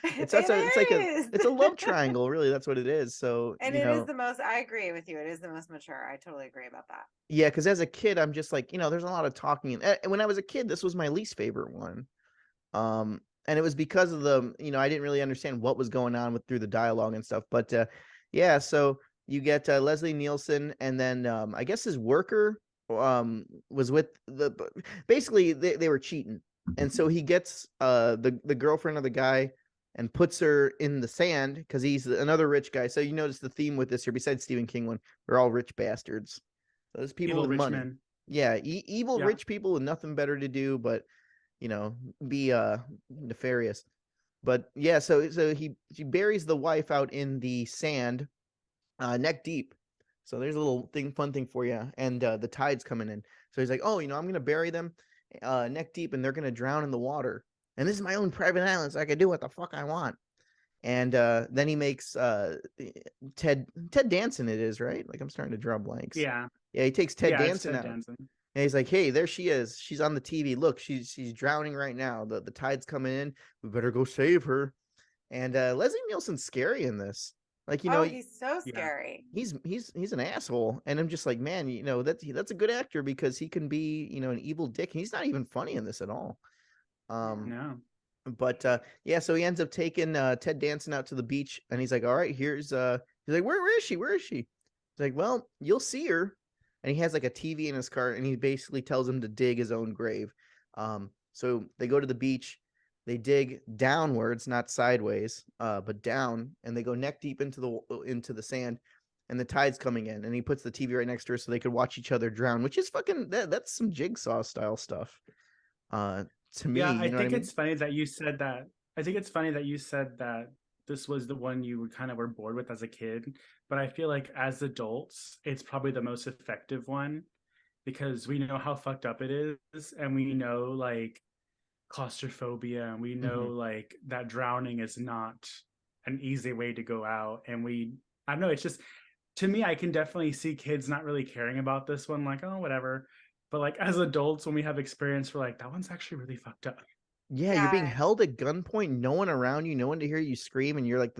it's a love triangle, really. That's what it is. So, And it is the most, I agree with you. It is the most mature. I totally agree about that. yeah, because as a kid, I'm just like, there's a lot of talking. And when I was a kid, this was my least favorite one. And it was because of I didn't really understand what was going on through the dialogue and stuff. But yeah, so you get Leslie Nielsen, and then I guess his worker was with basically they were cheating, and so he gets the girlfriend of the guy and puts her in the sand because he's another rich guy. So you notice the theme with this here, besides Stephen King one, we're all rich bastards. So there's people Evil with rich money. men. Yeah, evil Yeah. rich people with nothing better to do but be nefarious. But yeah, so he buries the wife out in the sand, neck deep. So there's a little fun thing for you. And the tide's coming in. So he's like, oh, I'm gonna bury them neck deep, and they're gonna drown in the water. And this is my own private island, so I can do what the fuck I want. And then he makes Ted Danson, it is, right? Like, I'm starting to draw blanks. Yeah. Yeah, he takes Ted Yeah, it's Danson Ted out. Danson. And he's like, hey, there she is. She's on the TV. Look, she's drowning right now. The tide's coming in. We better go save her. And Leslie Nielsen's scary in this. Like, Oh, he's so Yeah. scary. he's an asshole. And I'm just like, man, that's a good actor because he can be, an evil dick. He's not even funny in this at all. No. But yeah, so he ends up taking Ted Danson out to the beach, and he's like, all right, he's like, where is she? Where is she? He's like, well, you'll see her. And he has like a TV in his car, and he basically tells him to dig his own grave. So they go to the beach, they dig downwards, not sideways, but down, and they go neck deep into the sand, and the tide's coming in, and he puts the TV right next to her so they could watch each other drown, which is fucking that's some Jigsaw style stuff. To me, Yeah, you I know what I think mean? it's funny that you said that. I think it's funny that you said that this was the one you were bored with as a kid. But I feel like as adults, it's probably the most effective one because we know how fucked up it is, and we know like claustrophobia, and we know Mhm. like that drowning is not an easy way to go out. And I don't know, it's just to me, I can definitely see kids not really caring about this one, like, oh, whatever. But like as adults, when we have experience, we're like, that one's actually really fucked up. Yeah, you're being Yeah. held at gunpoint, no one around you, no one to hear you scream, and you're like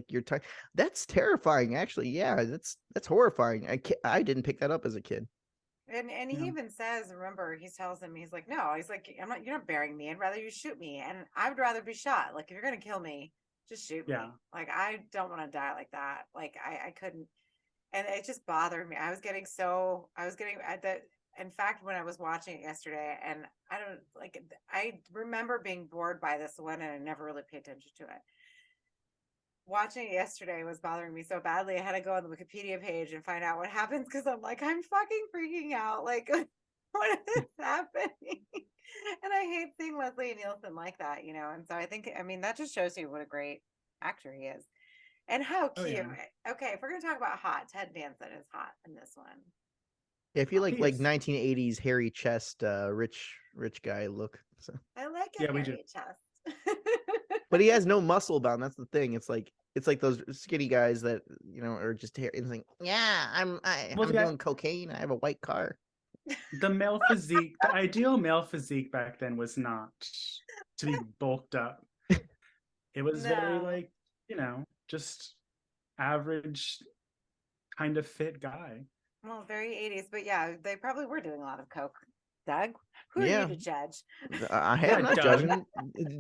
you're tight. That's terrifying, actually. Yeah, that's horrifying. I didn't pick that up as a kid. And he Yeah. even says, remember, he tells him, he's like, no, he's like, you're not burying me. I'd rather you shoot me. And I would rather be shot. Like, if you're going to kill me, just shoot Yeah. me. Like, I don't want to die like that. Like, I couldn't. And it just bothered me. I was getting at that. In fact, when I was watching it yesterday, and I remember being bored by this one and I never really paid attention to it. Watching it yesterday was bothering me so badly. I had to go on the Wikipedia page and find out what happens because I'm like, I'm fucking freaking out. Like, what is happening? And I hate seeing Leslie Nielsen like that, And so I mean, that just shows you what a great actor he is. And how Oh cute. yeah. Okay, if we're gonna talk about hot, Ted Danson is hot in this one. Yeah, if you Oh, like He like is. 1980s hairy chest, rich guy look. So, I like Yeah, a we do. hairy chest. but he has no muscle bound. That's the thing. It's like those skinny guys that are just hair. It's like, yeah, Well, I'm doing cocaine. I have a white car. the male physique, the ideal male physique back then was not to be bulked up. It was very No. like, just average kind of fit guy. Well, very 80s, but yeah, they probably were doing a lot of coke. Doug, who are you Yeah, to judge? I Yeah, am not Doug. judging.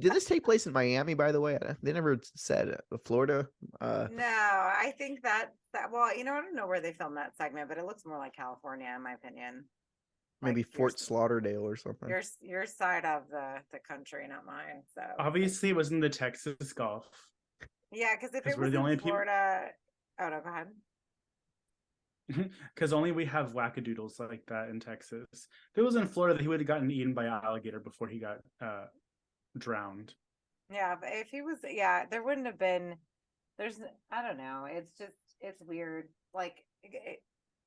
Did this take place in Miami, by the way? They never said Florida. No, I think that well, you know, I don't know where they filmed that segment, but it looks more like California, in my opinion. Maybe Like your Fort Lauderdale or something. your side of the country, not mine. So Obviously, it was in the Texas Gulf. yeah, because if 'Cause it we're was the in only people. Florida, oh no, go ahead. Because only we have wackadoodles like that in Texas. If it was in Florida, he would have gotten eaten by an alligator before he got drowned. Yeah, but if he was, yeah, there wouldn't have been. There's, I don't know. It's just, it's weird. Like,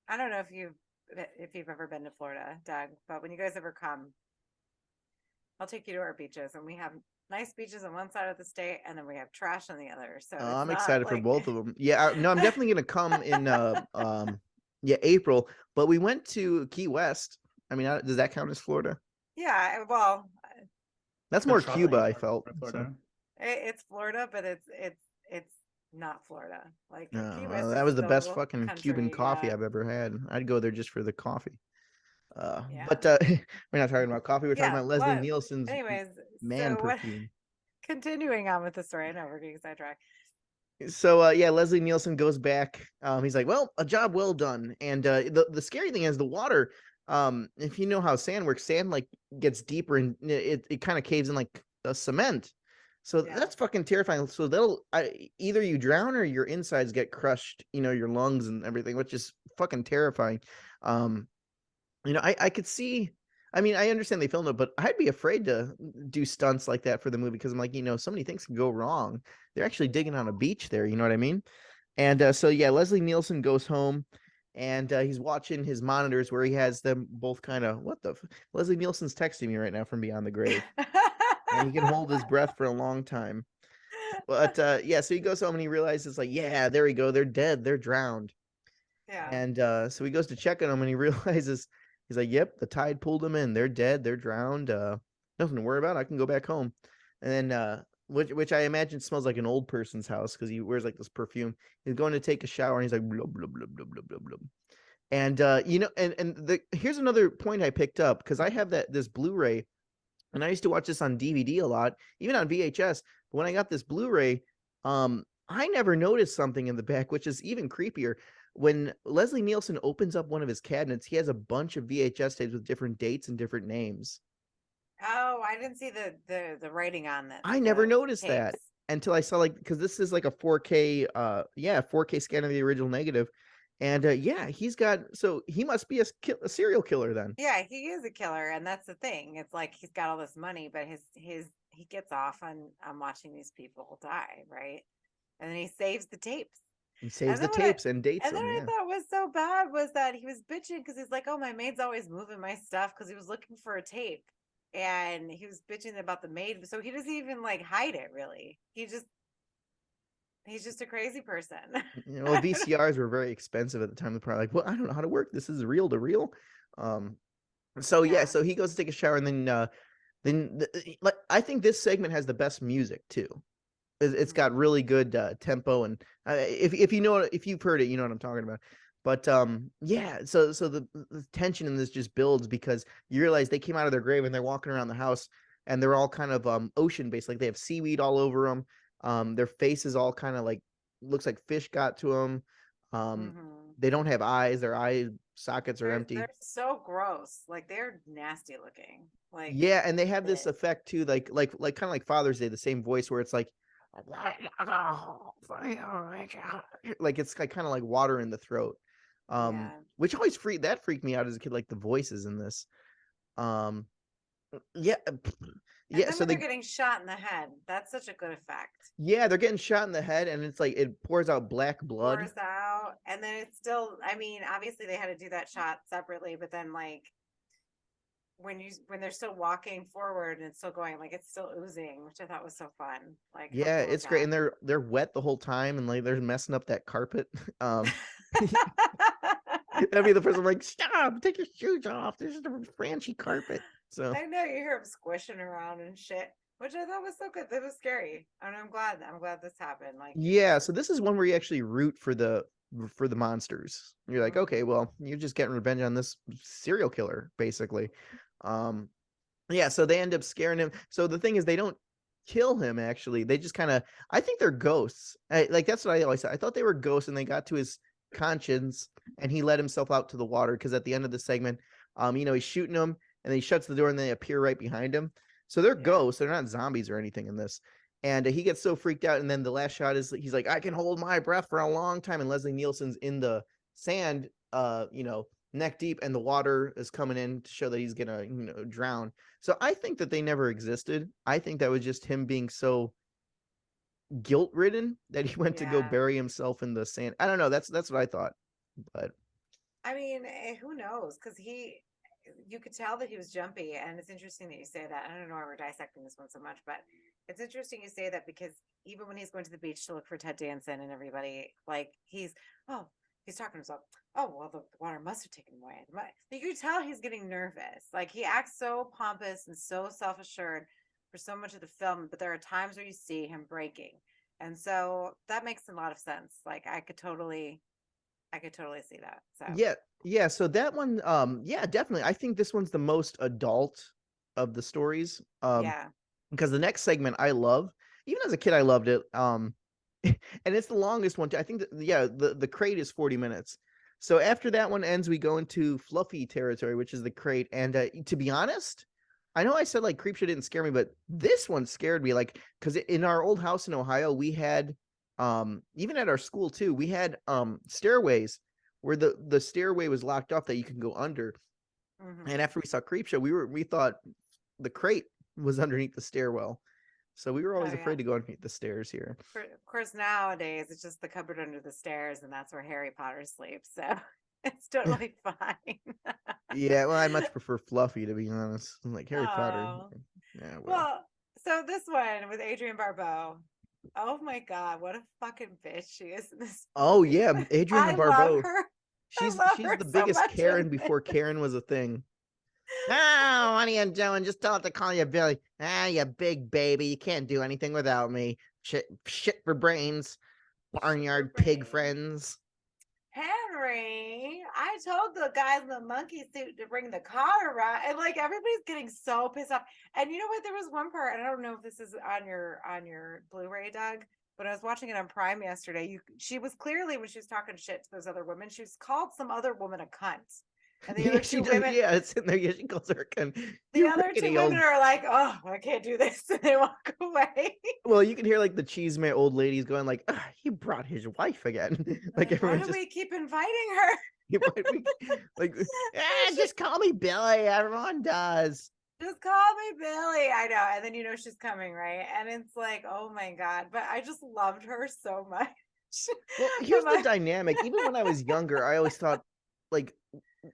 I don't know if you've ever been to Florida, Doug, but when you guys ever come, I'll take you to our beaches, and we have nice beaches on one side of the state, and then we have trash on the other. So it's I'm not excited for like, both of them. Yeah, no, I'm definitely gonna come in yeah, April. But we went to Key West. I mean, does that count as Florida? yeah, well, That's The more tropical Cuba, I part felt. of So. Florida. it's Florida, but it's not Florida. Like Key West That is was the best still fucking Cuban country. coffee Yeah, I've ever had. I'd go there just for the coffee. yeah, But we're not talking about coffee. We're talking yeah. about Leslie Nielsen's Anyways, man so what? perfume. Continuing on with the story, I know we're getting sidetracked. So yeah, Leslie Nielsen goes back. He's like, "Well, a job well done." And the scary thing is the water. If you know how sand works, sand like gets deeper and it kind of caves in like a cement. So Yeah. that's fucking terrifying. So either you drown or your insides get crushed. You know, your lungs and everything, which is fucking terrifying. Um, I could see. I mean, I understand they filmed it, but I'd be afraid to do stunts like that for the movie because I'm like, so many things can go wrong. They're actually digging on a beach there. You know what I mean? And so yeah, Leslie Nielsen goes home, and he's watching his monitors where he has them both kind of Leslie Nielsen's texting me right now from beyond the grave, and he can hold his breath for a long time. But yeah, so he goes home and he realizes like, yeah, there we go, they're dead, they're drowned. Yeah. And so he goes to check on them and he realizes he's like, "Yep, the tide pulled them in. They're dead. They're drowned. Nothing to worry about. I can go back home." And then which I imagine smells like an old person's house because he wears like this perfume. He's going to take a shower and he's like blub blub blub blub blub blub blub. And here's another point I picked up because I have this Blu-ray and I used to watch this on DVD a lot, even on VHS. But when I got this Blu-ray, I never noticed something in the back, which is even creepier. When Leslie Nielsen opens up one of his cabinets, he has a bunch of VHS tapes with different dates and different names. Oh, I didn't see the writing on I never the noticed that tapes. until I saw because this is like a 4K 4K scan of the original negative. And yeah, he must be a serial killer then. Yeah, he is a killer, and that's the thing. It's like he's got all this money, but he gets off on watching these people die, right? And then he saves the tapes. He saves And the then what I tapes and dates and then them. I Yeah. thought was so bad was that he was bitching because he's like, "Oh, my maid's always moving my stuff," because he was looking for a tape, and he was bitching about the maid. So he doesn't even like hide it really. He's just a crazy person. VCRs were very expensive at the time. They're probably like, "Well, I don't know how to work. This is reel to reel." So yeah, Yeah. so he goes to take a shower, and then like I think this segment has the best music too. It's got really good tempo, and if you know if you've heard it, you know what I'm talking about. But yeah, so the tension in this just builds because you realize they came out of their grave and they're walking around the house and they're all kind of ocean based, like they have seaweed all over them. Their faces all kind of like looks like fish got to them. Mhm. They don't have eyes; their eye sockets are empty. They're so gross. Like they're nasty looking. Like Yeah, and they have this it. effect too, like kind of like Father's Day, the same voice where it's like it's like kind of like water in the throat. Yeah. Which always freaked me out as a kid, like the voices in this. Um, yeah, And yeah. then So when they're they, getting shot in the head, that's such a good effect. yeah, they're getting shot in the head, and it's like it pours out black blood. Pours out, and then it's still. I mean, obviously they had to do that shot separately, but then like when they're still walking forward and it's still going, like it's still oozing, which I thought was so fun. Like, how Yeah, cool is it's great, that? and they're wet the whole time, and like they're messing up that carpet. That'd be the person like, "Stop! Take your shoes off. This is the Franchi carpet." So I know you hear them squishing around and shit, which I thought was so good. It was scary, and I'm glad this happened. Like, yeah, so this is one where you actually root for the monsters. You're like, okay, mhm. well, you're just getting revenge on this serial killer, basically. Um, yeah, so they end up scaring him. So the thing is, they don't kill him. Actually, they just kind of. I think they're ghosts. Like that's what I always said. I thought they were ghosts, and they got to his conscience, and he let himself out to the water. Because at the end of the segment, he's shooting them, and then he shuts the door, and they appear right behind him. So they're Yeah. ghosts. They're not zombies or anything in this. And he gets so freaked out, and then the last shot is he's like, "I can hold my breath for a long time," and Leslie Nielsen's in the sand, neck deep, and the water is coming in to show that he's gonna, drown. So I think that they never existed. I think that was just him being so guilt ridden that he went to go Yeah. bury himself in the sand. I don't know. That's what I thought. But I mean, who knows? Because you could tell that he was jumpy, and it's interesting that you say that. I don't know why we're dissecting this one so much, but it's interesting you say that because even when he's going to the beach to look for Ted Danson and everybody, like he's talking to himself. Oh well, the water must have taken him away. You could tell he's getting nervous. Like he acts so pompous and so self assured for so much of the film, but there are times where you see him breaking, and so that makes a lot of sense. Like I could totally see that. So yeah. So that one, yeah, definitely. I think this one's the most adult of the stories. yeah. Because the next segment I love. Even as a kid, I loved it. And it's the longest one too. I think that, yeah, the crate is 40 minutes. So after that one ends, we go into fluffy territory, which is the crate. And to be honest, I know I said like Creepshow didn't scare me, but this one scared me. Like, because in our old house in Ohio, we had even at our school too, we had stairways where the stairway was locked off that you can go under. Mm-hmm. And after we saw Creepshow, we thought the crate was underneath the stairwell. So we were always afraid to go underneath the stairs here. Of course, nowadays it's just the cupboard under the stairs, and that's where Harry Potter sleeps. So it's totally fine. Yeah, well, I much prefer Fluffy, to be honest. Like Harry Potter. Oh. Yeah, Well, so this one with Adrienne Barbeau. Oh my God, what a fucking bitch she is in this Oh movie. yeah, Adrienne I love Barbeau. her. She's I love she's her the so biggest much Karen in this. before Karen was a thing. Oh, what are you doing? Just tell it to call you Billy. Ah, you big baby. You can't do anything without me. Shit for brains. Barnyard pig friends. Henry, I told the guys in the monkey suit to bring the car around, and like everybody's getting so pissed off. And you know what? There was one part, and I don't know if this is on your Blu-ray, Doug, but I was watching it on Prime yesterday. She was clearly, when she was talking shit to those other women, she was called some other woman a cunt. And the other two women, Yeah, it's in there. Yeah, she calls her a cunt. the other two women are like, "Oh, I can't do this," and they walk away. Well, you can hear like the cheesemate old ladies going like, "He brought his wife again." Like Why everyone do just we keep inviting her? like, just call me Billy. Everyone does. Just call me Billy. I know. And then she's coming, right? And it's like, oh my God. But I just loved her so much. Well, here's the dynamic. Even when I was younger, I always thought, like,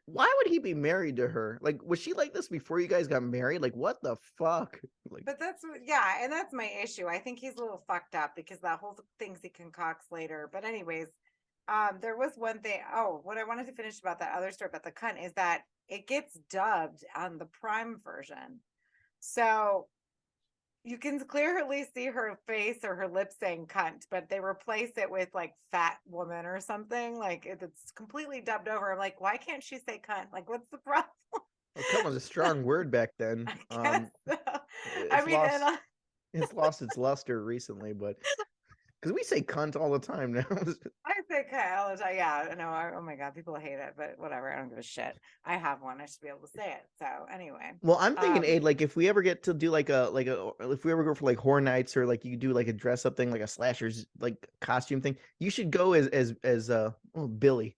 why would he be married to her? Like, was she like this before you guys got married? Like, what the fuck? Like, but and that's my issue. I think he's a little fucked up because that whole things he concocts later. But anyways, there was one thing. Oh, what I wanted to finish about that other story about the cunt is that it gets dubbed on the Prime version. So you can clearly see her face or her lips saying cunt, but they replace it with like fat woman or something. Like it's completely dubbed over. I'm like, why can't she say cunt? Like, what's the problem? well, cunt was a strong word back then. I guess so. I mean, it's lost its luster recently, but because we say cunt all the time now. I say cunt all the time. Yeah, I know. Oh my God, people hate it, but whatever. I don't give a shit. I have one. I should be able to say it. So anyway. Well, I'm thinking, Aid, like if we ever get to do if we ever go for like horror nights or like you do like a dress up thing, like a slasher's like costume thing, you should go as Billy,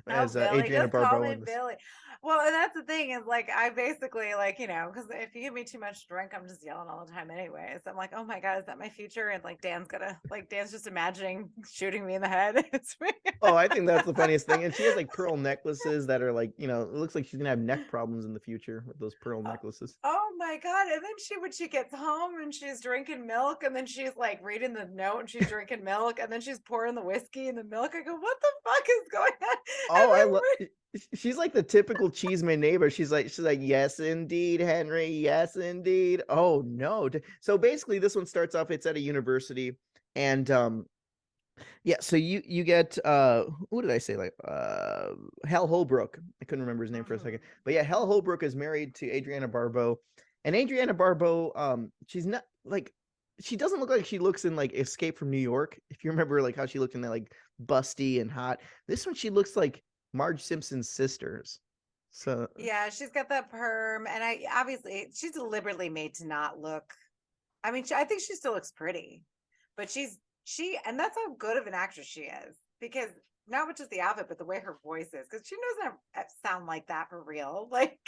as Billy, Adriana just call Barbeau. me Billy. Well, and that's the thing is like I basically like because if you give me too much drink, I'm just yelling all the time anyways. I'm like, oh my God, is that my future? And like Dan's just imagining shooting me in the head. It's me. Oh, I think that's the funniest thing. And she has like pearl necklaces that are like, it looks like she's gonna have neck problems in the future with those pearl necklaces. Oh my God. And then when she gets home and she's drinking milk, and then she's like reading the note and she's drinking milk, and then she's pouring the whiskey in the milk. I go, what the fuck is going on? Oh, I love she's like the typical cheeseman neighbor. She's like, yes, indeed, Henry. Yes, indeed. Oh no. So basically this one starts off, it's at a university, and Yeah, so you get who did I say, like Hal Holbrook. I couldn't remember his name for a second. But yeah, Hal Holbrook is married to Adriana Barbeau. And Adriana Barbeau, she's not like, she doesn't look like she looks in like Escape from New York. If you remember like how she looked in that, like busty and hot. This one she looks like Marge Simpson's sisters. So Yeah, she's got that perm, and I obviously she's deliberately made to not look. I mean, I think she still looks pretty, but and that's how good of an actress she is, because not just the outfit, but the way her voice is, because she doesn't sound like that for real. Like,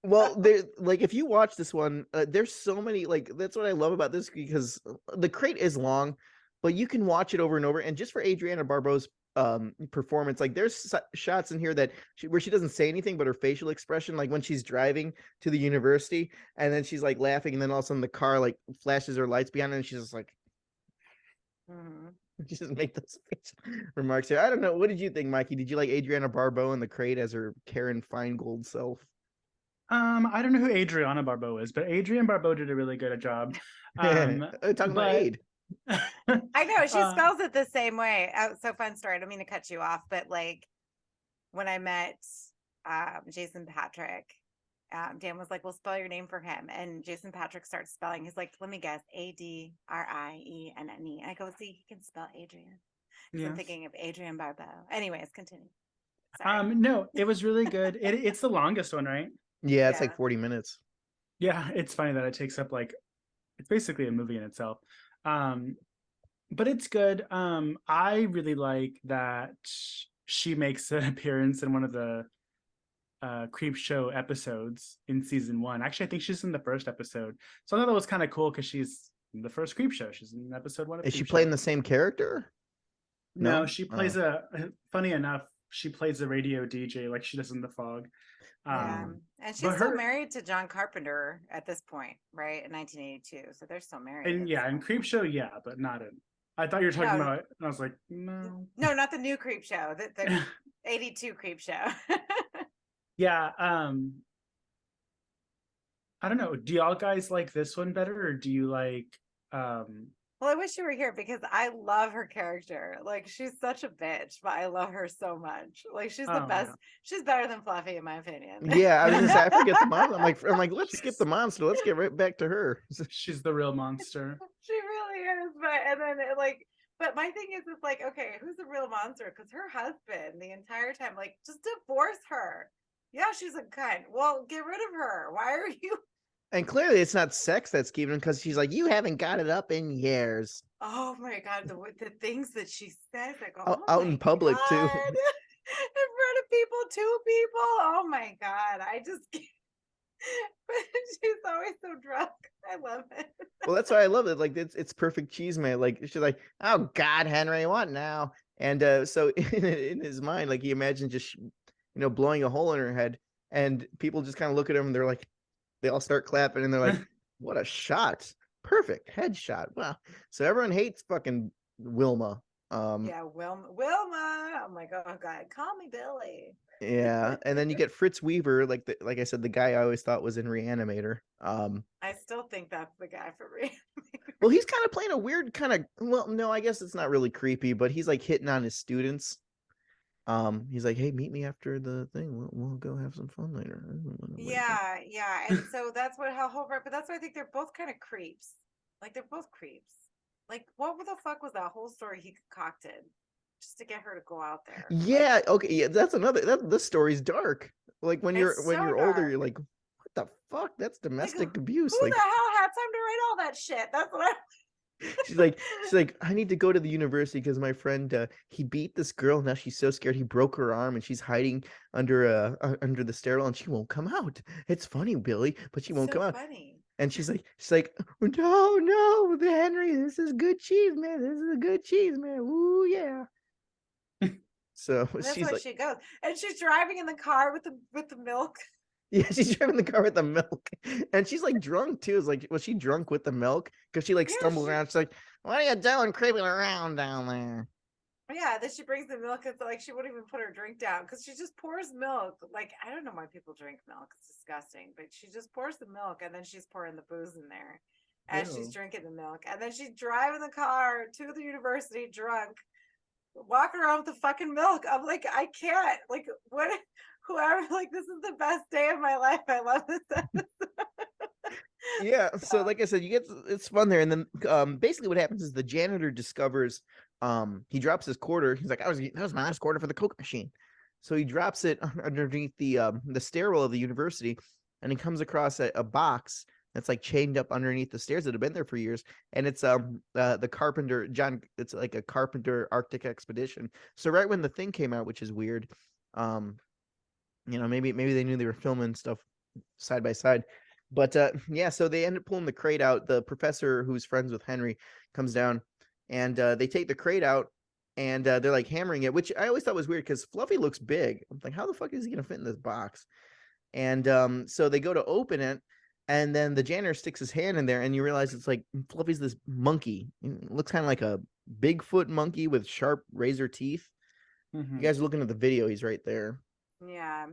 well, there, like if you watch this one, there's so many, like that's what I love about this, because the crate is long, but you can watch it over and over. And just for Adriana Barbeau's performance, like there's shots in here that where she doesn't say anything, but her facial expression, like when she's driving to the university and then she's like laughing, and then all of a sudden the car like flashes her lights behind her, and she's just like, mhm. she doesn't make those facial remarks here. I don't know. What did you think, Mikey? Did you like Adriana Barbeau in the crate as her Karen Feingold self? I don't know who Adriana Barbeau is, but Adrienne Barbeau did a really good job. Um, Talking about but Aid. I know she uh, spells it the same way. So fun story. I don't mean to cut you off, but like when I met Jason Patrick, Dan was like, "We'll spell your name for him," and Jason Patrick starts spelling. He's like, "Let me guess, Adrienne." I go, "See, he can spell Adrian," because I'm yes. thinking of Adrienne Barbeau. Anyways, continue. Sorry. No, it was really good. It's the longest one, right? Yeah, it's like Yeah. 40 minutes. Yeah, it's funny that it takes up like it's basically a movie in itself. Um, but it's good. I really like that she makes an appearance in one of the Creepshow episodes in season one. Actually, I think she's in the first episode. So I thought that was kind of cool because she's in the first Creepshow. She's in episode one of Is she Creepshow. playing the same character? No, No? she Oh. plays funny enough, she plays a radio DJ like she does in The Fog. Yeah. Mm. And she's But still her, married to John Carpenter at this point, right? In 1982. So they're still married and at yeah, this in point. Creepshow, yeah, but not in. I thought you were talking No, about, and I was like, no. no, not the new Creep Show. The 82 Creep Show. Yeah, I don't know. Do y'all guys like this one better, or do you like um Well, I wish you were here because I love her character. Like, she's such a bitch, but I love her so much. Like, she's the oh best. She's better than Fluffy, in my opinion. Yeah, I was gonna yeah. say I forget the mom. I'm like, let's skip she's the monster. Let's get right back to her. she's the real monster. She really is. And then but my thing is, it's like, okay, who's the real monster? Because her husband, the entire time, like, just divorce her. Yeah, she's a cunt. Well, get rid of her. Why are you? And clearly it's not sex that's keeping him, because she's like, you haven't got it up in years. Oh my God, the things that she says, I go, Out, oh out in my public too. God. In front of people, two people. Oh my God. I just can't. She's always so drunk. I love it. Well, that's why I love it. Like it's perfect cheese, man. Like she's like, oh God, Henry, what now? And so in his mind, like he imagines just blowing a hole in her head, and people just kind of look at him and they're like, they all start clapping and they're like, what a shot. Perfect headshot. Wow. So everyone hates fucking Wilma. Yeah, Wilma. I'm like, oh God, call me Billy. Yeah. And then you get Fritz Weaver, like I said, the guy I always thought was in Reanimator. I still think that's the guy for me. Well, he's kind of playing a weird kind of, well, no, I guess it's not really creepy, but he's like hitting on his students. He's like, hey, meet me after the thing. We'll go have some fun later. Yeah, yeah. And so that's what Hal Holbrook, but that's why I think they're both kind of creeps. Like they're both creeps. Like what the fuck was that whole story he concocted just to get her to go out there? Like Yeah, okay, yeah, that's another, this story's dark. Like when it's so you're older, dark. you're like, what the fuck? That's Like domestic abuse. who the Like hell had time to write all that shit? That's what she's like, I need to go to the university because my friend he beat this girl. Now she's so scared he broke her arm and she's hiding under the stairwell and she won't come out. It's funny, Billy, but she it's won't so come out. funny. And she's like, no, the Henry, this is good cheese, man. This is a good cheese, man. Ooh, yeah. So And that's she's why like, she goes. And she's driving in the car with the milk. yeah, she's driving the car with the milk, and she's like drunk too. It's like, was she drunk with the milk? Because she like Yeah, stumbled around. She's like, what are you doing, creeping around down there? then she brings the milk. It's like she won't even put her drink down because she just pours milk. Like I don't know why people drink milk. It's disgusting. But she just pours the milk and then she's pouring the booze in there. as she's Ew. drinking the milk. And then she's driving the car to the university drunk, walking around with the fucking milk. I'm like, I can't. Like, what? Whoever, like, this is the best day of my life. I love this episode. Yeah, so like I said, it's fun there, and then basically what happens is the janitor discovers he drops his quarter. He's like, that was my last quarter for the Coke machine. So he drops it underneath the stairwell of the university, and he comes across a box that's like chained up underneath the stairs that have been there for years, and it's the carpenter John. It's like a carpenter Arctic expedition. So right when the thing came out, which is weird, maybe they knew they were filming stuff side by side. But yeah, so they end up pulling the crate out. The professor, who's friends with Henry, comes down, and they take the crate out, and they're like hammering it, which I always thought was weird because Fluffy looks big. I'm like, how the fuck is he gonna fit in this box? And so they go to open it, and then the janitor sticks his hand in there, and you realize it's like Fluffy's this monkey. It looks kind of like a Bigfoot monkey with sharp razor teeth. You guys are looking at the video; he's right there. Yeah.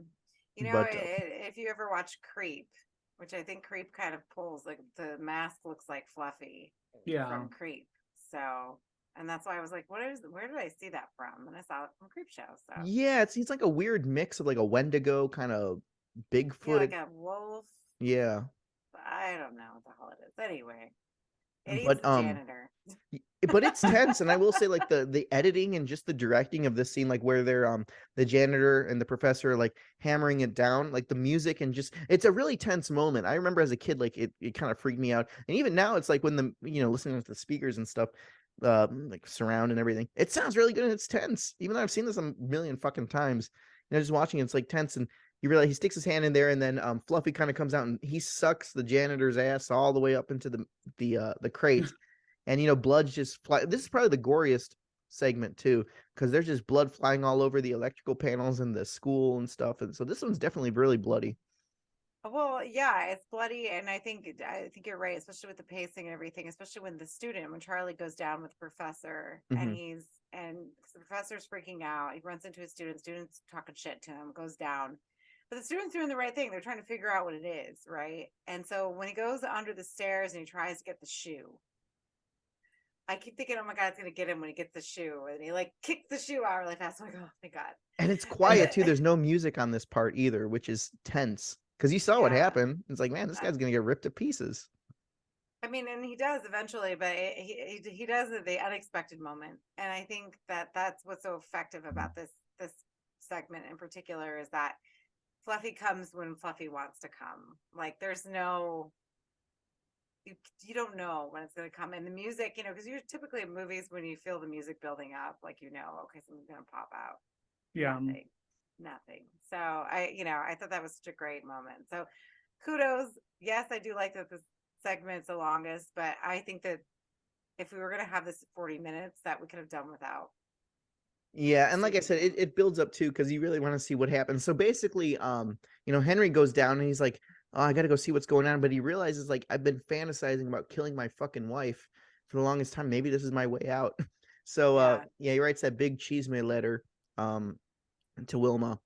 You know, But if you ever watch Creep, which I think Creep kind of pulls, like the mask looks like Fluffy Yeah. from Creep. So, and that's why I was like, where did I see that from? And I saw it from Creepshow. So yeah, it's like a weird mix of like a Wendigo kind of Bigfoot. yeah, like a wolf. Yeah. I don't know what the hell it is. Anyway, it eats But the janitor. but it's tense, and I will say like the editing and just the directing of this scene, like where they're the janitor and the professor are like hammering it down, like the music, and just it's a really tense moment. I remember as a kid, like it kind of freaked me out, and even now it's like when the listening to the speakers and stuff, like surround and everything, it sounds really good and it's tense. Even though I've seen this a million fucking times, just watching it's like tense, and you realize he sticks his hand in there, and then Fluffy kind of comes out and he sucks the janitor's ass all the way up into the crate. And blood's just fly. This is probably the goriest segment too, because there's just blood flying all over the electrical panels in the school and stuff. And so this one's definitely really bloody. Well, yeah, it's bloody, and I think you're right, especially with the pacing and everything, especially when Charlie goes down with the professor, and the professor's freaking out. He runs into his students talking shit to him, goes down. But the students doing the right thing. They're trying to figure out what it is, right? And so when he goes under the stairs and he tries to get the shoe, I keep thinking, oh my God, it's going to get him when he gets the shoe. And he like kicks the shoe out really fast. I'm like, oh my God. And it's quiet too. There's no music on this part either, which is tense. Because you saw what happened. It's like, man, this guy's going to get ripped to pieces. I mean, and he does eventually, but he does at the unexpected moment. And I think that's what's so effective about this segment in particular is that Fluffy comes when Fluffy wants to come. Like there's no, you don't know when it's going to come. And the music, because you're typically in movies when you feel the music building up, like, okay, something's going to pop out. Yeah. Nothing. So I thought that was such a great moment. So kudos. Yes, I do like that this segment's the longest, but I think that if we were going to have this 40 minutes, that we could have done without. Yeah, and like I said, it builds up too because you really want to see what happens. So basically, Henry goes down and he's like, "Oh, I gotta go see what's going on," but he realizes like I've been fantasizing about killing my fucking wife for the longest time. Maybe this is my way out. So he writes that big Cheesemate letter to Wilma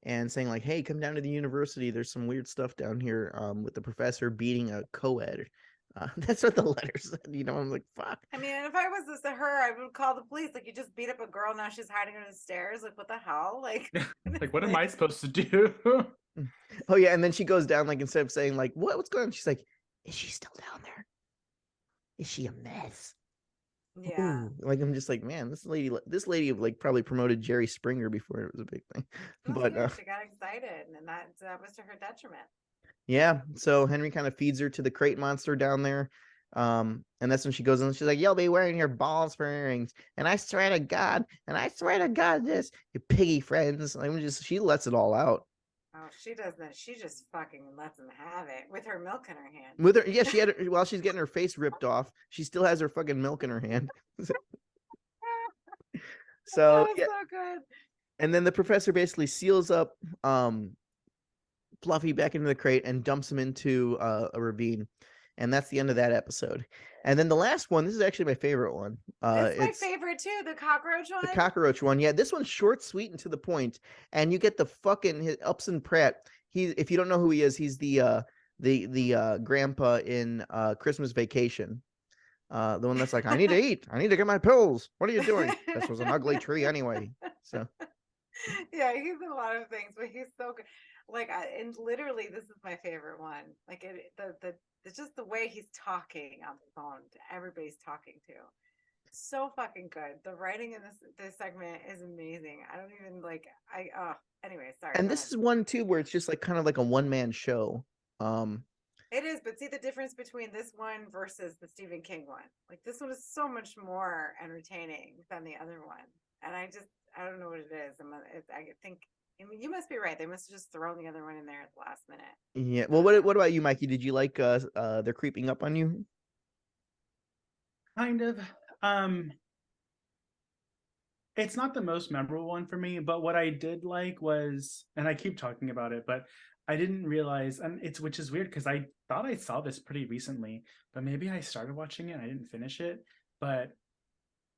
and saying like, "Hey, come down to the university. There's some weird stuff down here with the professor beating a co-ed." That's what the letter said. I'm like, fuck. I mean, if I was this to her, I would call the police. Like, you just beat up a girl, now she's hiding under the stairs. Like, what the hell? Like, like what am I supposed to do? Oh yeah, and then she goes down, like instead of saying like, what's going on? She's like, is she still down there? Is she a mess? Yeah. Ooh. Like I'm just like, man, this lady like probably promoted Jerry Springer before it was a big thing. But she got excited, and that was to her detriment. Yeah, so Henry kind of feeds her to the crate monster down there. And that's when she goes in. She's like, "You'll be wearing your balls for earrings, and I swear to God, this, you piggy friends." Like, she lets it all out. Oh, she does that. She just fucking lets him have it with her milk in her hand. With her, yeah, she had while she's getting her face ripped off, she still has her fucking milk in her hand. So that was so good. And then the professor basically seals up Fluffy back into the crate and dumps him into a ravine. And that's the end of that episode. And then the last one, this is actually my favorite one. It's my favorite too, the cockroach one. The cockroach one. Yeah, this one's short, sweet, and to the point. And you get the fucking Upson Pratt. If you don't know who he is, he's the the grandpa in Christmas Vacation. The one that's like, I need to eat. I need to get my pills. What are you doing? This was an ugly tree anyway. So Yeah, he's in a lot of things, but he's so good. Like, and literally, this is my favorite one. Like, it's just the way he's talking on the phone to everybody's talking to. So fucking good. The writing in this segment is amazing. I don't even like. Anyway, sorry. and Go this ahead. is one too where it's just like kind of like a one man show. Um, It is, but see the difference between this one versus the Stephen King one. Like this one is so much more entertaining than the other one, and I don't know what it is. I think I mean you must be right. They must have just thrown the other one in there at the last minute. yeah. I Well, don't know. what about you, Mikey? Did you like they're creeping up on you? Kind of. It's not the most memorable one for me, but what I did like was, and I keep talking about it, but I didn't realize, and it's which is weird because I thought I saw this pretty recently, but maybe I started watching it and I didn't finish it. But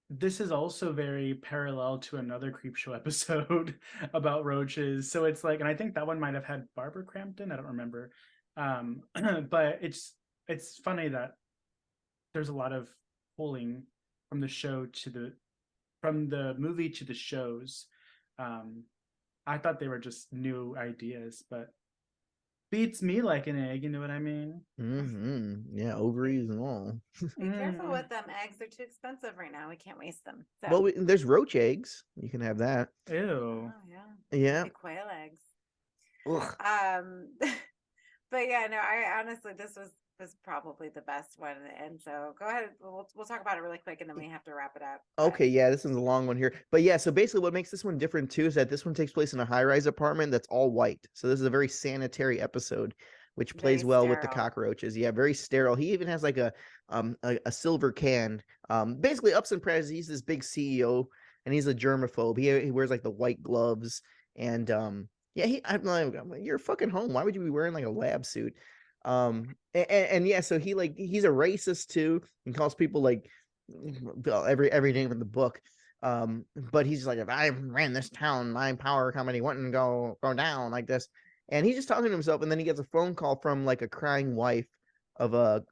this is also very parallel to another Creepshow episode about roaches. So it's like, and I think that one might have had Barbara Crampton. I don't remember. But it's funny that there's a lot of pulling from the show to from the movie to the shows. Um, I thought they were just new ideas, but beats me like an egg. You know what I mean? Mm-hmm. Yeah, Be, ovaries and all. be careful Mm. with them eggs. They're too expensive right now. We can't waste them. So, Well, there's roach eggs. You can have that. Ew. oh yeah, Yeah. maybe quail eggs. Ugh. But yeah, no, I honestly this was probably the best one, and so go ahead. We'll talk about it really quick, and then we have to wrap it up. But Okay, yeah, this one's a long one here. But yeah, so basically what makes this one different too is that this one takes place in a high-rise apartment that's all white. So this is a very sanitary episode, which plays very well with the sterile. cockroaches. Yeah, very sterile. He even has like a silver can. Basically Ups and Prez, he's this big CEO and he's a germaphobe. He wears like the white gloves and yeah, I'm like, you're fucking home. Why would you be wearing like a lab suit? And yeah, so he's a racist too and calls people like every name in the book. But he's like, if I ran this town, my power company wouldn't go down like this. And he's just talking to himself, and then he gets a phone call from like a crying wife of a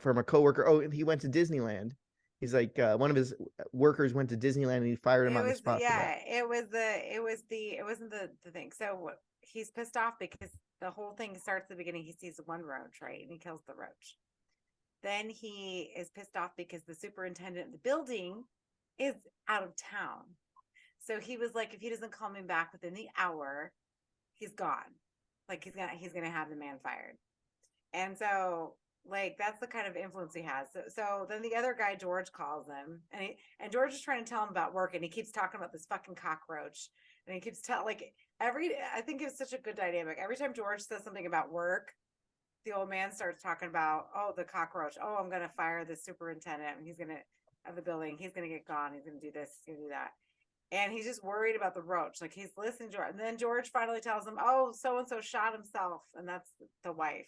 from a coworker. Oh, he went to Disneyland. He's like one of his workers went to Disneyland and he fired him It on the was spot for that. yeah. It wasn't the thing. So he's pissed off because the whole thing starts at the beginning. He sees one roach, right, and he kills the roach. Then he is pissed off because the superintendent of the building is out of town. So he was like, if he doesn't call me back within the hour, he's gone. Like he's gonna have the man fired. And so like that's the kind of influence he has. So then the other guy, George, calls him and George is trying to tell him about work and he keeps talking about this fucking cockroach. And he keeps telling like I think it's such a good dynamic. Every time George says something about work, the old man starts talking about, oh, the cockroach. Oh, I'm gonna fire the superintendent and he's gonna of the building, he's gonna get gone, he's gonna do this, he's gonna do that. And he's just worried about the roach. Like he's listening to George. And then George finally tells him, oh, so and so shot himself. And that's the wife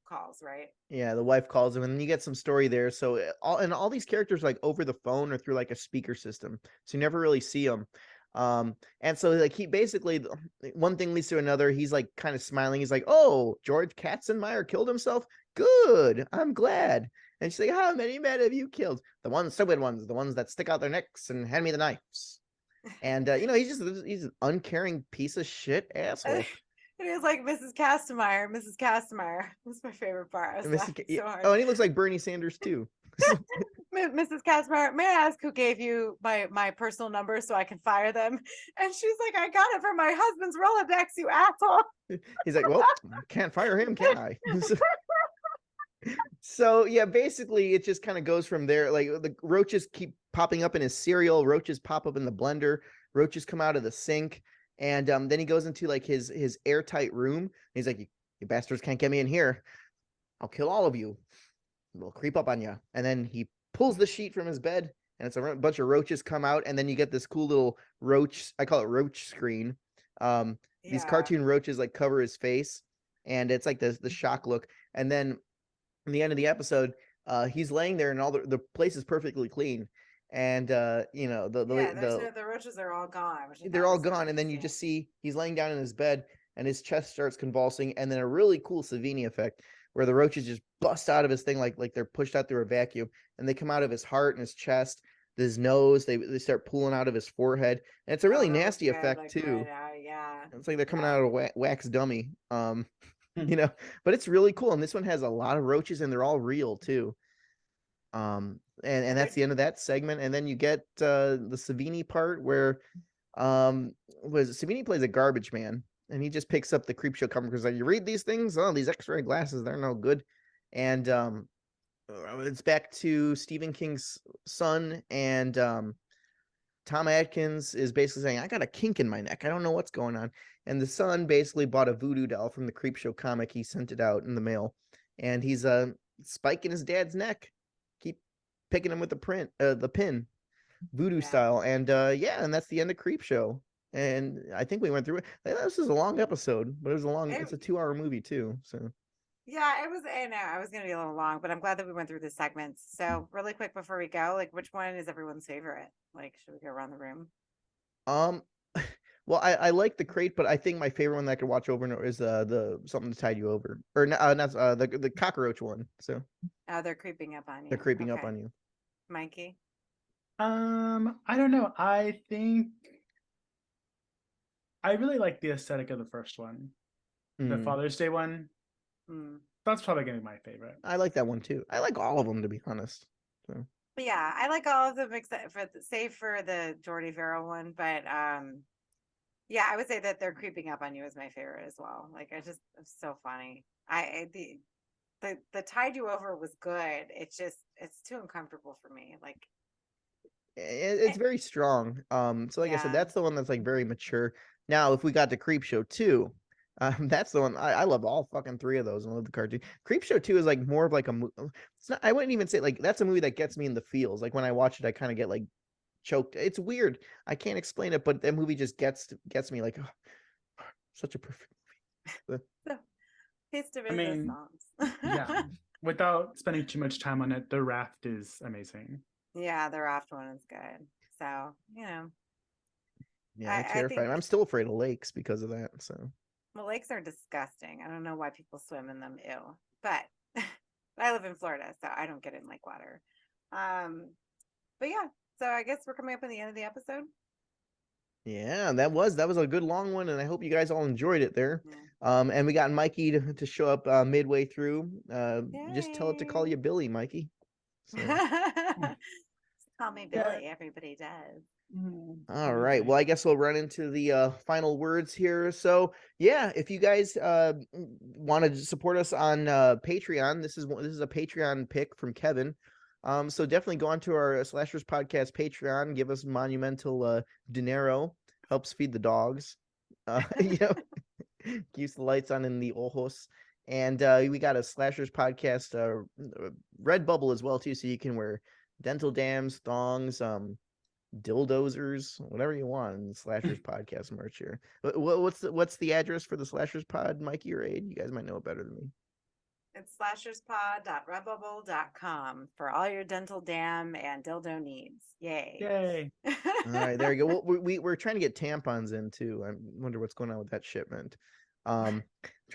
calls, right? Yeah, the wife calls him, and then you get some story there. So all these characters like over the phone or through like a speaker system, so you never really see them. And so like he basically one thing leads to another. He's like kind of smiling. He's like, "Oh, George Katzenmeyer killed himself. Good, I'm glad." And she's like, "How many men have you killed? The ones stupid ones, the ones that stick out their necks and hand me the knives." And he's an uncaring piece of shit asshole. And he was like, Mrs. Castemeyer, Mrs. Castemeyer. That's my favorite part. I was laughing so hard. Oh, and he looks like Bernie Sanders too. Mrs. Castemeyer, may I ask who gave you my personal number so I can fire them? And she's like, I got it from my husband's Rolodex, you asshole. He's like, well, can't fire him, can I? So yeah, basically it just kind of goes from there. Like the roaches keep popping up in his cereal, roaches pop up in the blender, roaches come out of the sink, and then he goes into like his airtight room. He's like, you bastards can't get me in here. I'll kill all of you. We'll creep up on you. And then he pulls the sheet from his bed, and it's a bunch of roaches come out, and then you get this cool little roach. I call it roach screen. These Yeah. cartoon roaches like cover his face, and it's like the shock look. And then in the end of the episode, he's laying there, and all the place is perfectly clean, and The roaches are all gone, which I they're thought all was so gone, and then you just interesting. see he's laying down in his bed, and his chest starts convulsing, and then a really cool Savini effect where the roaches just bust out of his thing like they're pushed out through a vacuum, and they come out of his heart and his chest, his nose. They start pulling out of his forehead, and it's a really Oh, that was nasty good. effect Like too. right out. Yeah. It's like they're coming Yeah. out of a wax dummy. Hmm. You know, but it's really cool. And this one has a lot of roaches, and they're all real too. And that's the end of that segment. And then you get the Savini part where was Savini plays a garbage man, and he just picks up the Creepshow cover because like, you read these things, oh, these X-ray glasses, they're no good. And it's back to Stephen King's son, and Tom Atkins is basically saying, I got a kink in my neck. I don't know what's going on. And the son basically bought a voodoo doll from the Creepshow comic. He sent it out in the mail. And he's spiking his dad's neck. Keep picking him with the pin, voodoo Yeah. style. And yeah, and that's the end of Creepshow. And I think we went through it. This is a long episode, but it's a 2-hour movie too. So Yeah, it was. I know I was going to be a little long, but I'm glad that we went through the segments. So, really quick before we go, like, which one is everyone's favorite? Like, should we go around the room? um well, I like the crate, but I think my favorite one that I could watch over and over is the something to tide you over, or not the cockroach one. So Oh, they're creeping up on they're you. creeping up Okay, on you. Mikey. I don't know. I think I really like the aesthetic of the first one, the Mm, Father's Day one. Hmm. That's probably gonna be my favorite. I like that one too. I like all of them, to be honest. So But yeah, I like all of them except save for the Jordy Verrill one. But yeah, I would say that they're creeping up on you is my favorite as well. Like, it's so funny. The tide you over was good. It's too uncomfortable for me. Like, it's eh, very strong. So like I said, yeah. that's the one that's like very mature. Now, if we got to Creepshow 2, that's the one I love all fucking three of those. I love the cartoon. Creepshow 2 is like more of like it's not, I wouldn't even say like that's a movie that gets me in the feels. Like when I watch it, I kind of get like choked. It's weird. I can't explain it, but that movie just gets me like, oh, such a perfect movie. So, taste of I mean, innocence. yeah. Without spending too much time on it, The Raft is amazing. Yeah, the raft one is good. So, you know, Yeah, they're I terrifying. think I'm still afraid of lakes because of that. So well, lakes are disgusting. I don't know why people swim in them. Ew. But I live in Florida, so I don't get in lake water. Um, but yeah, so I guess we're coming up on the end of the episode. yeah, that was a good long one, and I hope you guys all enjoyed it there. Yeah. And we got Mikey to show up midway through. Just tell it to call Yay. you Billy, Mikey. So Call me Yeah. Billy. Everybody does. all right. Well, I guess we'll run into the final words here. So yeah, if you guys want to support us on Patreon, this is a Patreon pick from Kevin. So definitely go onto our Slashers Podcast Patreon, give us monumental dinero, helps feed the dogs. You know, keeps the lights on in the ojos. And we got a Slashers Podcast Red Bubble as well too, so you can wear dental dams, thongs, dildozers, whatever you want in the Slashers Podcast merch here. What's the address for the Slashers Pod, Mikey or Aid? You guys might know it better than me. It's slasherspod.redbubble.com for all your dental dam and dildo needs. Yay. Yay. All right, there you go. Well, we're trying to get tampons in too. I wonder what's going on with that shipment. Trying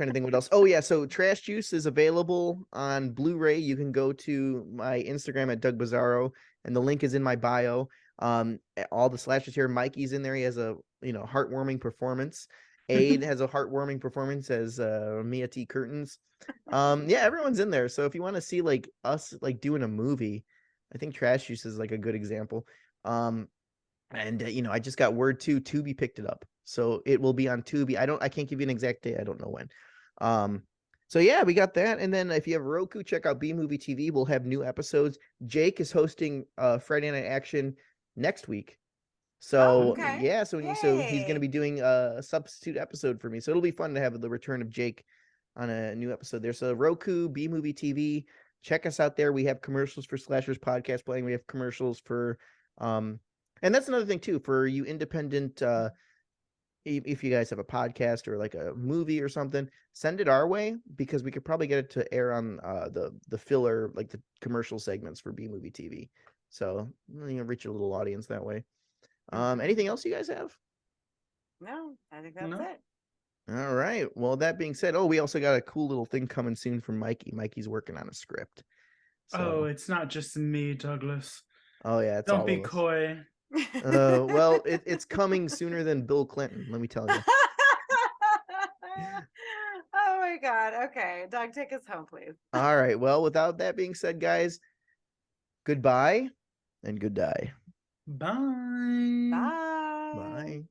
to think what else. Oh yeah, so Trash Juice is available on Blu-ray. You can go to my Instagram at Doug Bizarro, and the link is in my bio. All the slashers here. Mikey's in there. He has a heartwarming performance. Aid has a heartwarming performance as Mia T. Curtains. Yeah, everyone's in there. So if you want to see like us like doing a movie, I think Trash Juice is like a good example. And I just got word too, Tubi picked it up. So it will be on Tubi. I can't give you an exact date. I don't know when. So yeah, we got that. And then if you have Roku, check out B Movie TV. We'll have new episodes. Jake is hosting Friday Night Action next week. Oh, So okay. yeah, so he's going to Yay. be doing a substitute episode for me. So it'll be fun to have the return of Jake on a new episode there. So Roku, B Movie TV, check us out there. We have commercials for Slashers Podcast playing. We have commercials for and that's another thing too for you independent if you guys have a podcast or like a movie or something, send it our way because we could probably get it to air on the filler, like the commercial segments for B Movie TV. So reach a little audience that way. Mhm. Anything else you guys have? No, I think that's No. it. All right. Well, that being said, we also got a cool little thing coming soon from Mikey. Mikey's working on a script. Oh, So, it's not just me, Douglas. oh yeah, it's Don't all be of us. coy. Well, it's coming sooner than Bill Clinton, let me tell you. Oh my God. Okay. Doug, take us home, please. All right. Well, without that being said, guys, goodbye and good die. Bye. Bye. Bye.